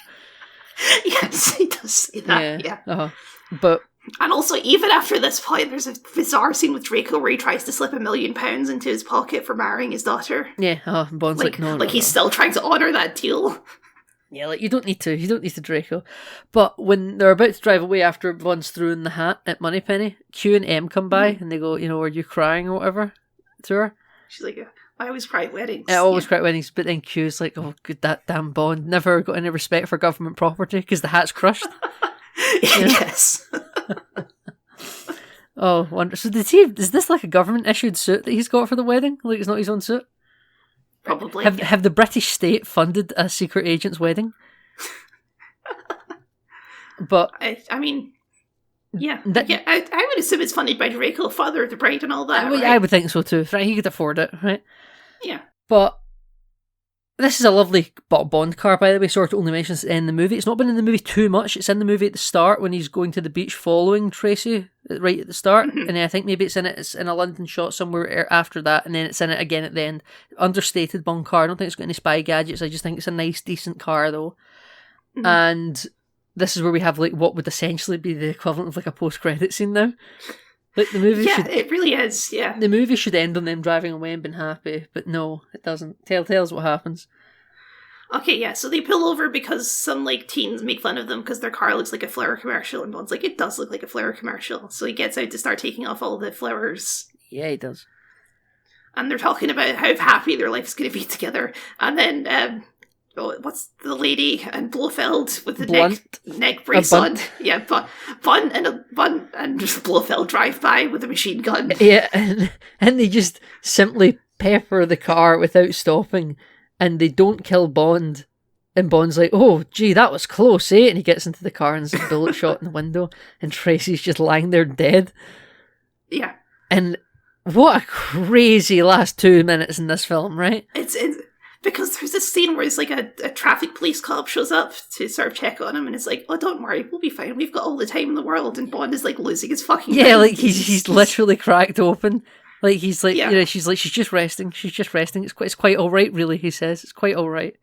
Yes, he does say that. Yeah.
But
and also, even after this point, there's a bizarre scene with Draco where he tries to slip £1 million into his pocket for marrying his daughter.
Yeah, Bond's like no.
He's still trying to honour that deal.
Yeah, like you don't need to Draco. But when they're about to drive away after Bond's throwing the hat at Moneypenny, Q and M come by and they go, you know, are you crying or whatever to her?
She's like, I always cry at weddings.
I always cry at weddings, but then Q's like, oh, good, that damn Bond never got any respect for government property because the hat's crushed.
Yes.
Oh, wonder. So is this like a government issued suit that he's got for the wedding? Like it's not his own suit?
Probably.
Have the British state funded a secret agent's wedding? But
I mean, yeah. I would assume it's funded by Draco, father of the bride, and all that. Right?
I would think so too. Right, he could afford it, right?
Yeah.
But this is a lovely Bond car, by the way. Sort of only mentions it in the movie. It's not been in the movie too much. It's in the movie at the start when he's going to the beach following Tracy, right at the start. And then I think maybe it's in a London shot somewhere after that, and then it's in it again at the end. Understated Bond car. I don't think it's got any spy gadgets. I just think it's a nice, decent car though. Mm-hmm. And this is where we have like what would essentially be the equivalent of like a post-credit scene now. Like the movie
it really is, yeah.
The movie should end on them driving away and being happy, but no, it doesn't. Tell us what happens.
Okay, yeah, so they pull over because some, like, teens make fun of them because their car looks like a flower commercial, and Bond's like, it does look like a flower commercial. So he gets out to start taking off all the flowers.
Yeah, he does.
And they're talking about how happy their life's going to be together. And then, what's the lady and Blofeld with the neck brace on? Yeah, Bun and Blofeld drive by with a machine gun.
Yeah, and they just simply pepper the car without stopping, and they don't kill Bond. And Bond's like, oh, gee, that was close, eh? And he gets into the car and there's a bullet shot in the window, and Tracy's just lying there dead.
Yeah.
And what a crazy last 2 minutes in this film, right?
It's because there's this scene where it's like a traffic police cop shows up to sort of check on him, and it's like, oh, don't worry, we'll be fine. We've got all the time in the world. And Bond is like losing his fucking mind.
Like he's literally cracked open. Like he's like, you know, she's like, she's just resting. It's quite all right, really. He says it's quite all right.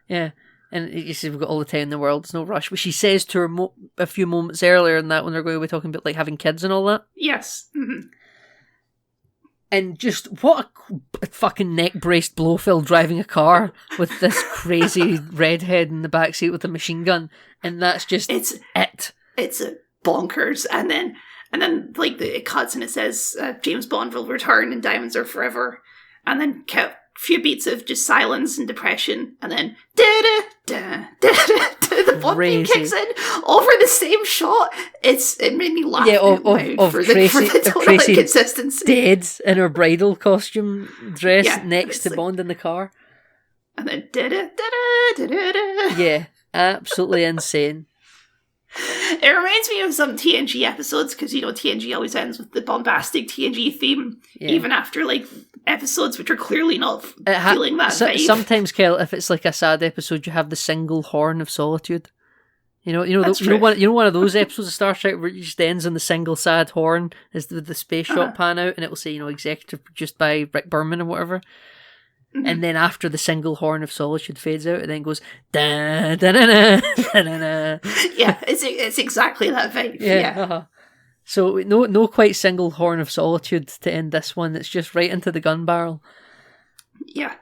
Yeah. And he says we've got all the time in the world. There's no rush. But she says to her a few moments earlier in that when they're going to be talking about like having kids and all that.
Yes. Mm-hmm.
And just what a fucking neck-braced Blofeld driving a car with this crazy redhead in the backseat with a machine gun. And that's just
It's a bonkers. And then like it cuts and it says James Bond will return and diamonds are forever. And then a few beats of just silence and depression. And then the Bond theme kicks in over the same shot. It made me laugh out loud for the total inconsistency.
Dead in her bridal costume dress next to Bond in the car.
And then
yeah, absolutely insane.
It reminds me of some TNG episodes because, you know, TNG always ends with the bombastic TNG theme, even after, like, episodes which are clearly not feeling that vibe.
Sometimes, Kel, if it's like a sad episode, you have the single horn of solitude. You know one of those episodes of Star Trek where it just ends on the single sad horn as the space shot pan out, and it will say, you know, executive produced by Rick Berman or whatever. Mm-hmm. And then after the single horn of solitude fades out, it then goes da da da da da da.
Yeah, it's exactly that vibe. Yeah.
So no quite single horn of solitude to end this one. It's just right into the gun barrel.
Yeah.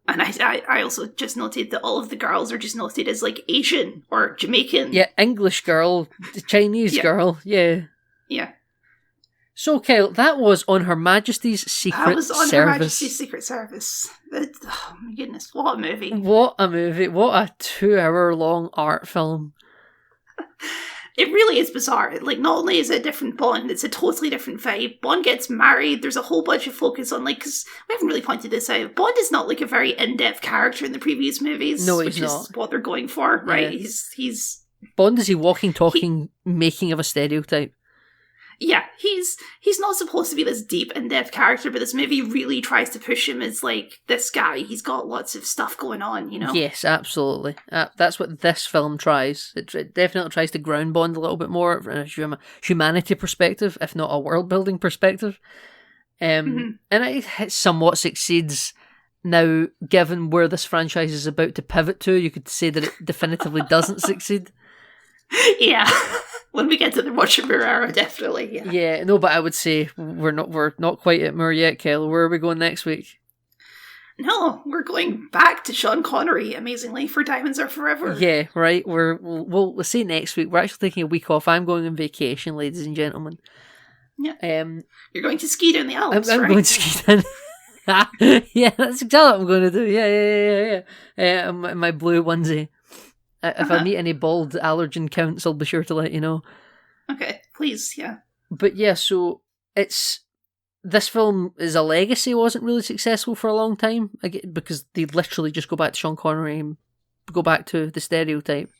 And I also just noted that all of the girls are just noted as like Asian or Jamaican.
Yeah, English girl, Chinese girl, yeah.
Yeah.
So, Kyle, that was on Her Majesty's Secret Service.
That was on Her Majesty's Secret Service. Oh my goodness, what a movie.
What a movie. What a 2-hour-long art film.
It really is bizarre. Like, not only is it a different Bond, it's a totally different vibe. Bond gets married, there's a whole bunch of focus on, like, because we haven't really pointed this out, Bond is not, like, a very in-depth character in the previous movies.
No,
which
he's not.
is what they're going for, right?
Yeah.
He's...
Bond is a walking, talking, making of a stereotype.
Yeah, he's not supposed to be this deep, in-depth character, but this movie really tries to push him as, like, this guy. He's got lots of stuff going on, you know?
Yes, absolutely. That's what this film tries. It definitely tries to ground Bond a little bit more from a humanity perspective, if not a world-building perspective. And it somewhat succeeds. Now, given where this franchise is about to pivot to, you could say that it definitively doesn't succeed.
Yeah. When we get to the Roger Moore era, definitely, yeah.
Yeah, no, but I would say we're not quite at Moore yet, Kyle. Where are we going next week?
No, we're going back to Sean Connery, amazingly, for Diamonds Are Forever.
Yeah, right. We'll see next week. We're actually taking a week off. I'm going on vacation, ladies and gentlemen.
Yeah. You're going to ski down the Alps,
I'm
right?
going to ski down. Yeah, that's exactly what I'm going to do. Yeah. My blue onesie. If I meet any bald allergen counts, I'll be sure to let you know.
Okay, please, yeah.
But yeah, so this film is a legacy. Wasn't really successful for a long time because they literally just go back to Sean Connery and go back to the stereotype.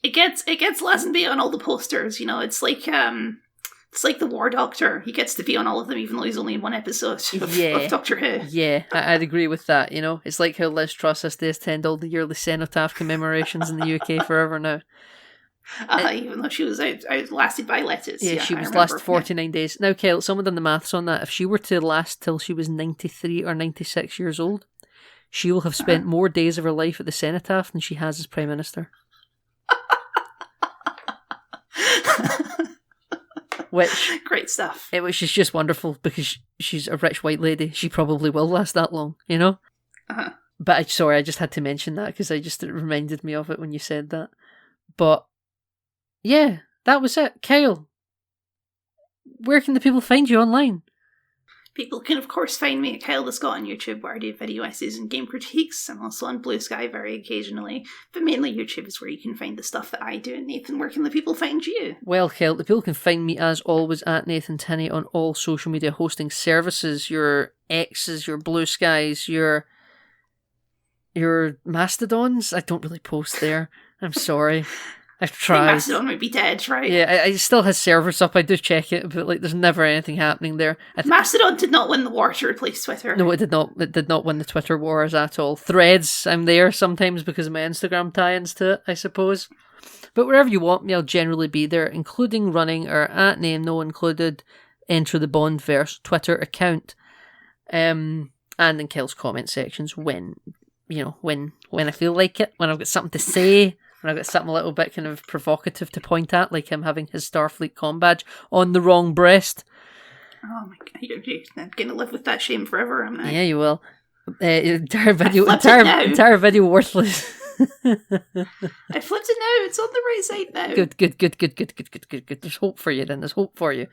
It gets Lazenby on all the posters. You know, it's like the War Doctor. He gets to be on all of them, even though he's only in one episode of Doctor Who.
Yeah, I'd agree with that. You know, it's like how Liz Truss has to attend all the yearly cenotaph commemorations in the UK forever now.
Even though she was outlasted by lettuce.
Yeah, she was last 49 days. Now, Kyle, someone done the maths on that. If she were to last till she was 93 or 96 years old, she will have spent more days of her life at the cenotaph than she has as Prime Minister. Which
great stuff.
Which is just wonderful because she's a rich white lady. She probably will last that long, you know? But I just had to mention that because it reminded me of it when you said that. But yeah, that was it. Kyle, where can the people find you online?
People can, of course, find me at Kyle the Scot on YouTube, where I do video essays and game critiques. I'm also on Blue Sky very occasionally, but mainly YouTube is where you can find the stuff that I do. And Nathan, where can the people find you? Well,
Kyle, the people can find me, as always, at Nathan Tinney on all social media hosting services, your X's, your Blue Skies, your Mastodons. I don't really post there. I'm sorry. I've tried.
Mastodon might be dead, right?
Yeah, it still has servers up. I do check it, but there's never anything happening there.
Mastodon did not win the war to replace Twitter.
No, it did not. It did not win the Twitter wars at all. Threads, I'm there sometimes because of my Instagram tie-ins to it, I suppose. But wherever you want me, I'll generally be there, including running our @NameNoIncluded Enter the BondVerse Twitter account, and in Kyle's comment sections when I feel like it, when I've got something to say. When I've got something a little bit kind of provocative to point at, like him having his Starfleet comm badge on the wrong breast.
Oh my god, I'm going to live with that shame forever, am I?
Yeah, you will. Entire video worthless.
I flipped it now, it's on the right side now.
Good. There's hope for you then, there's hope for you.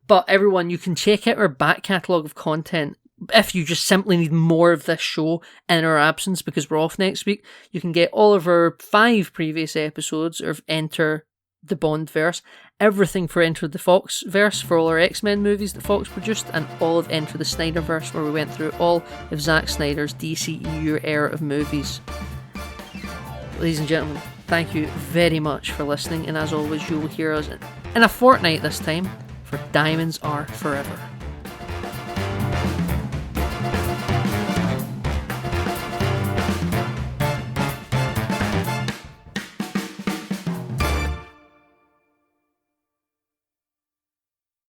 But everyone, you can check out our back catalogue of content if you just simply need more of this show in our absence because we're off next week. You can get all of our 5 previous episodes of Enter the BondVerse, everything for Enter the Foxverse for all our X-Men movies that Fox produced, and all of Enter the Snyderverse where we went through all of Zack Snyder's DCEU era of movies. Ladies and gentlemen, thank you very much for listening, and as always, you will hear us in a fortnight this time for Diamonds Are Forever.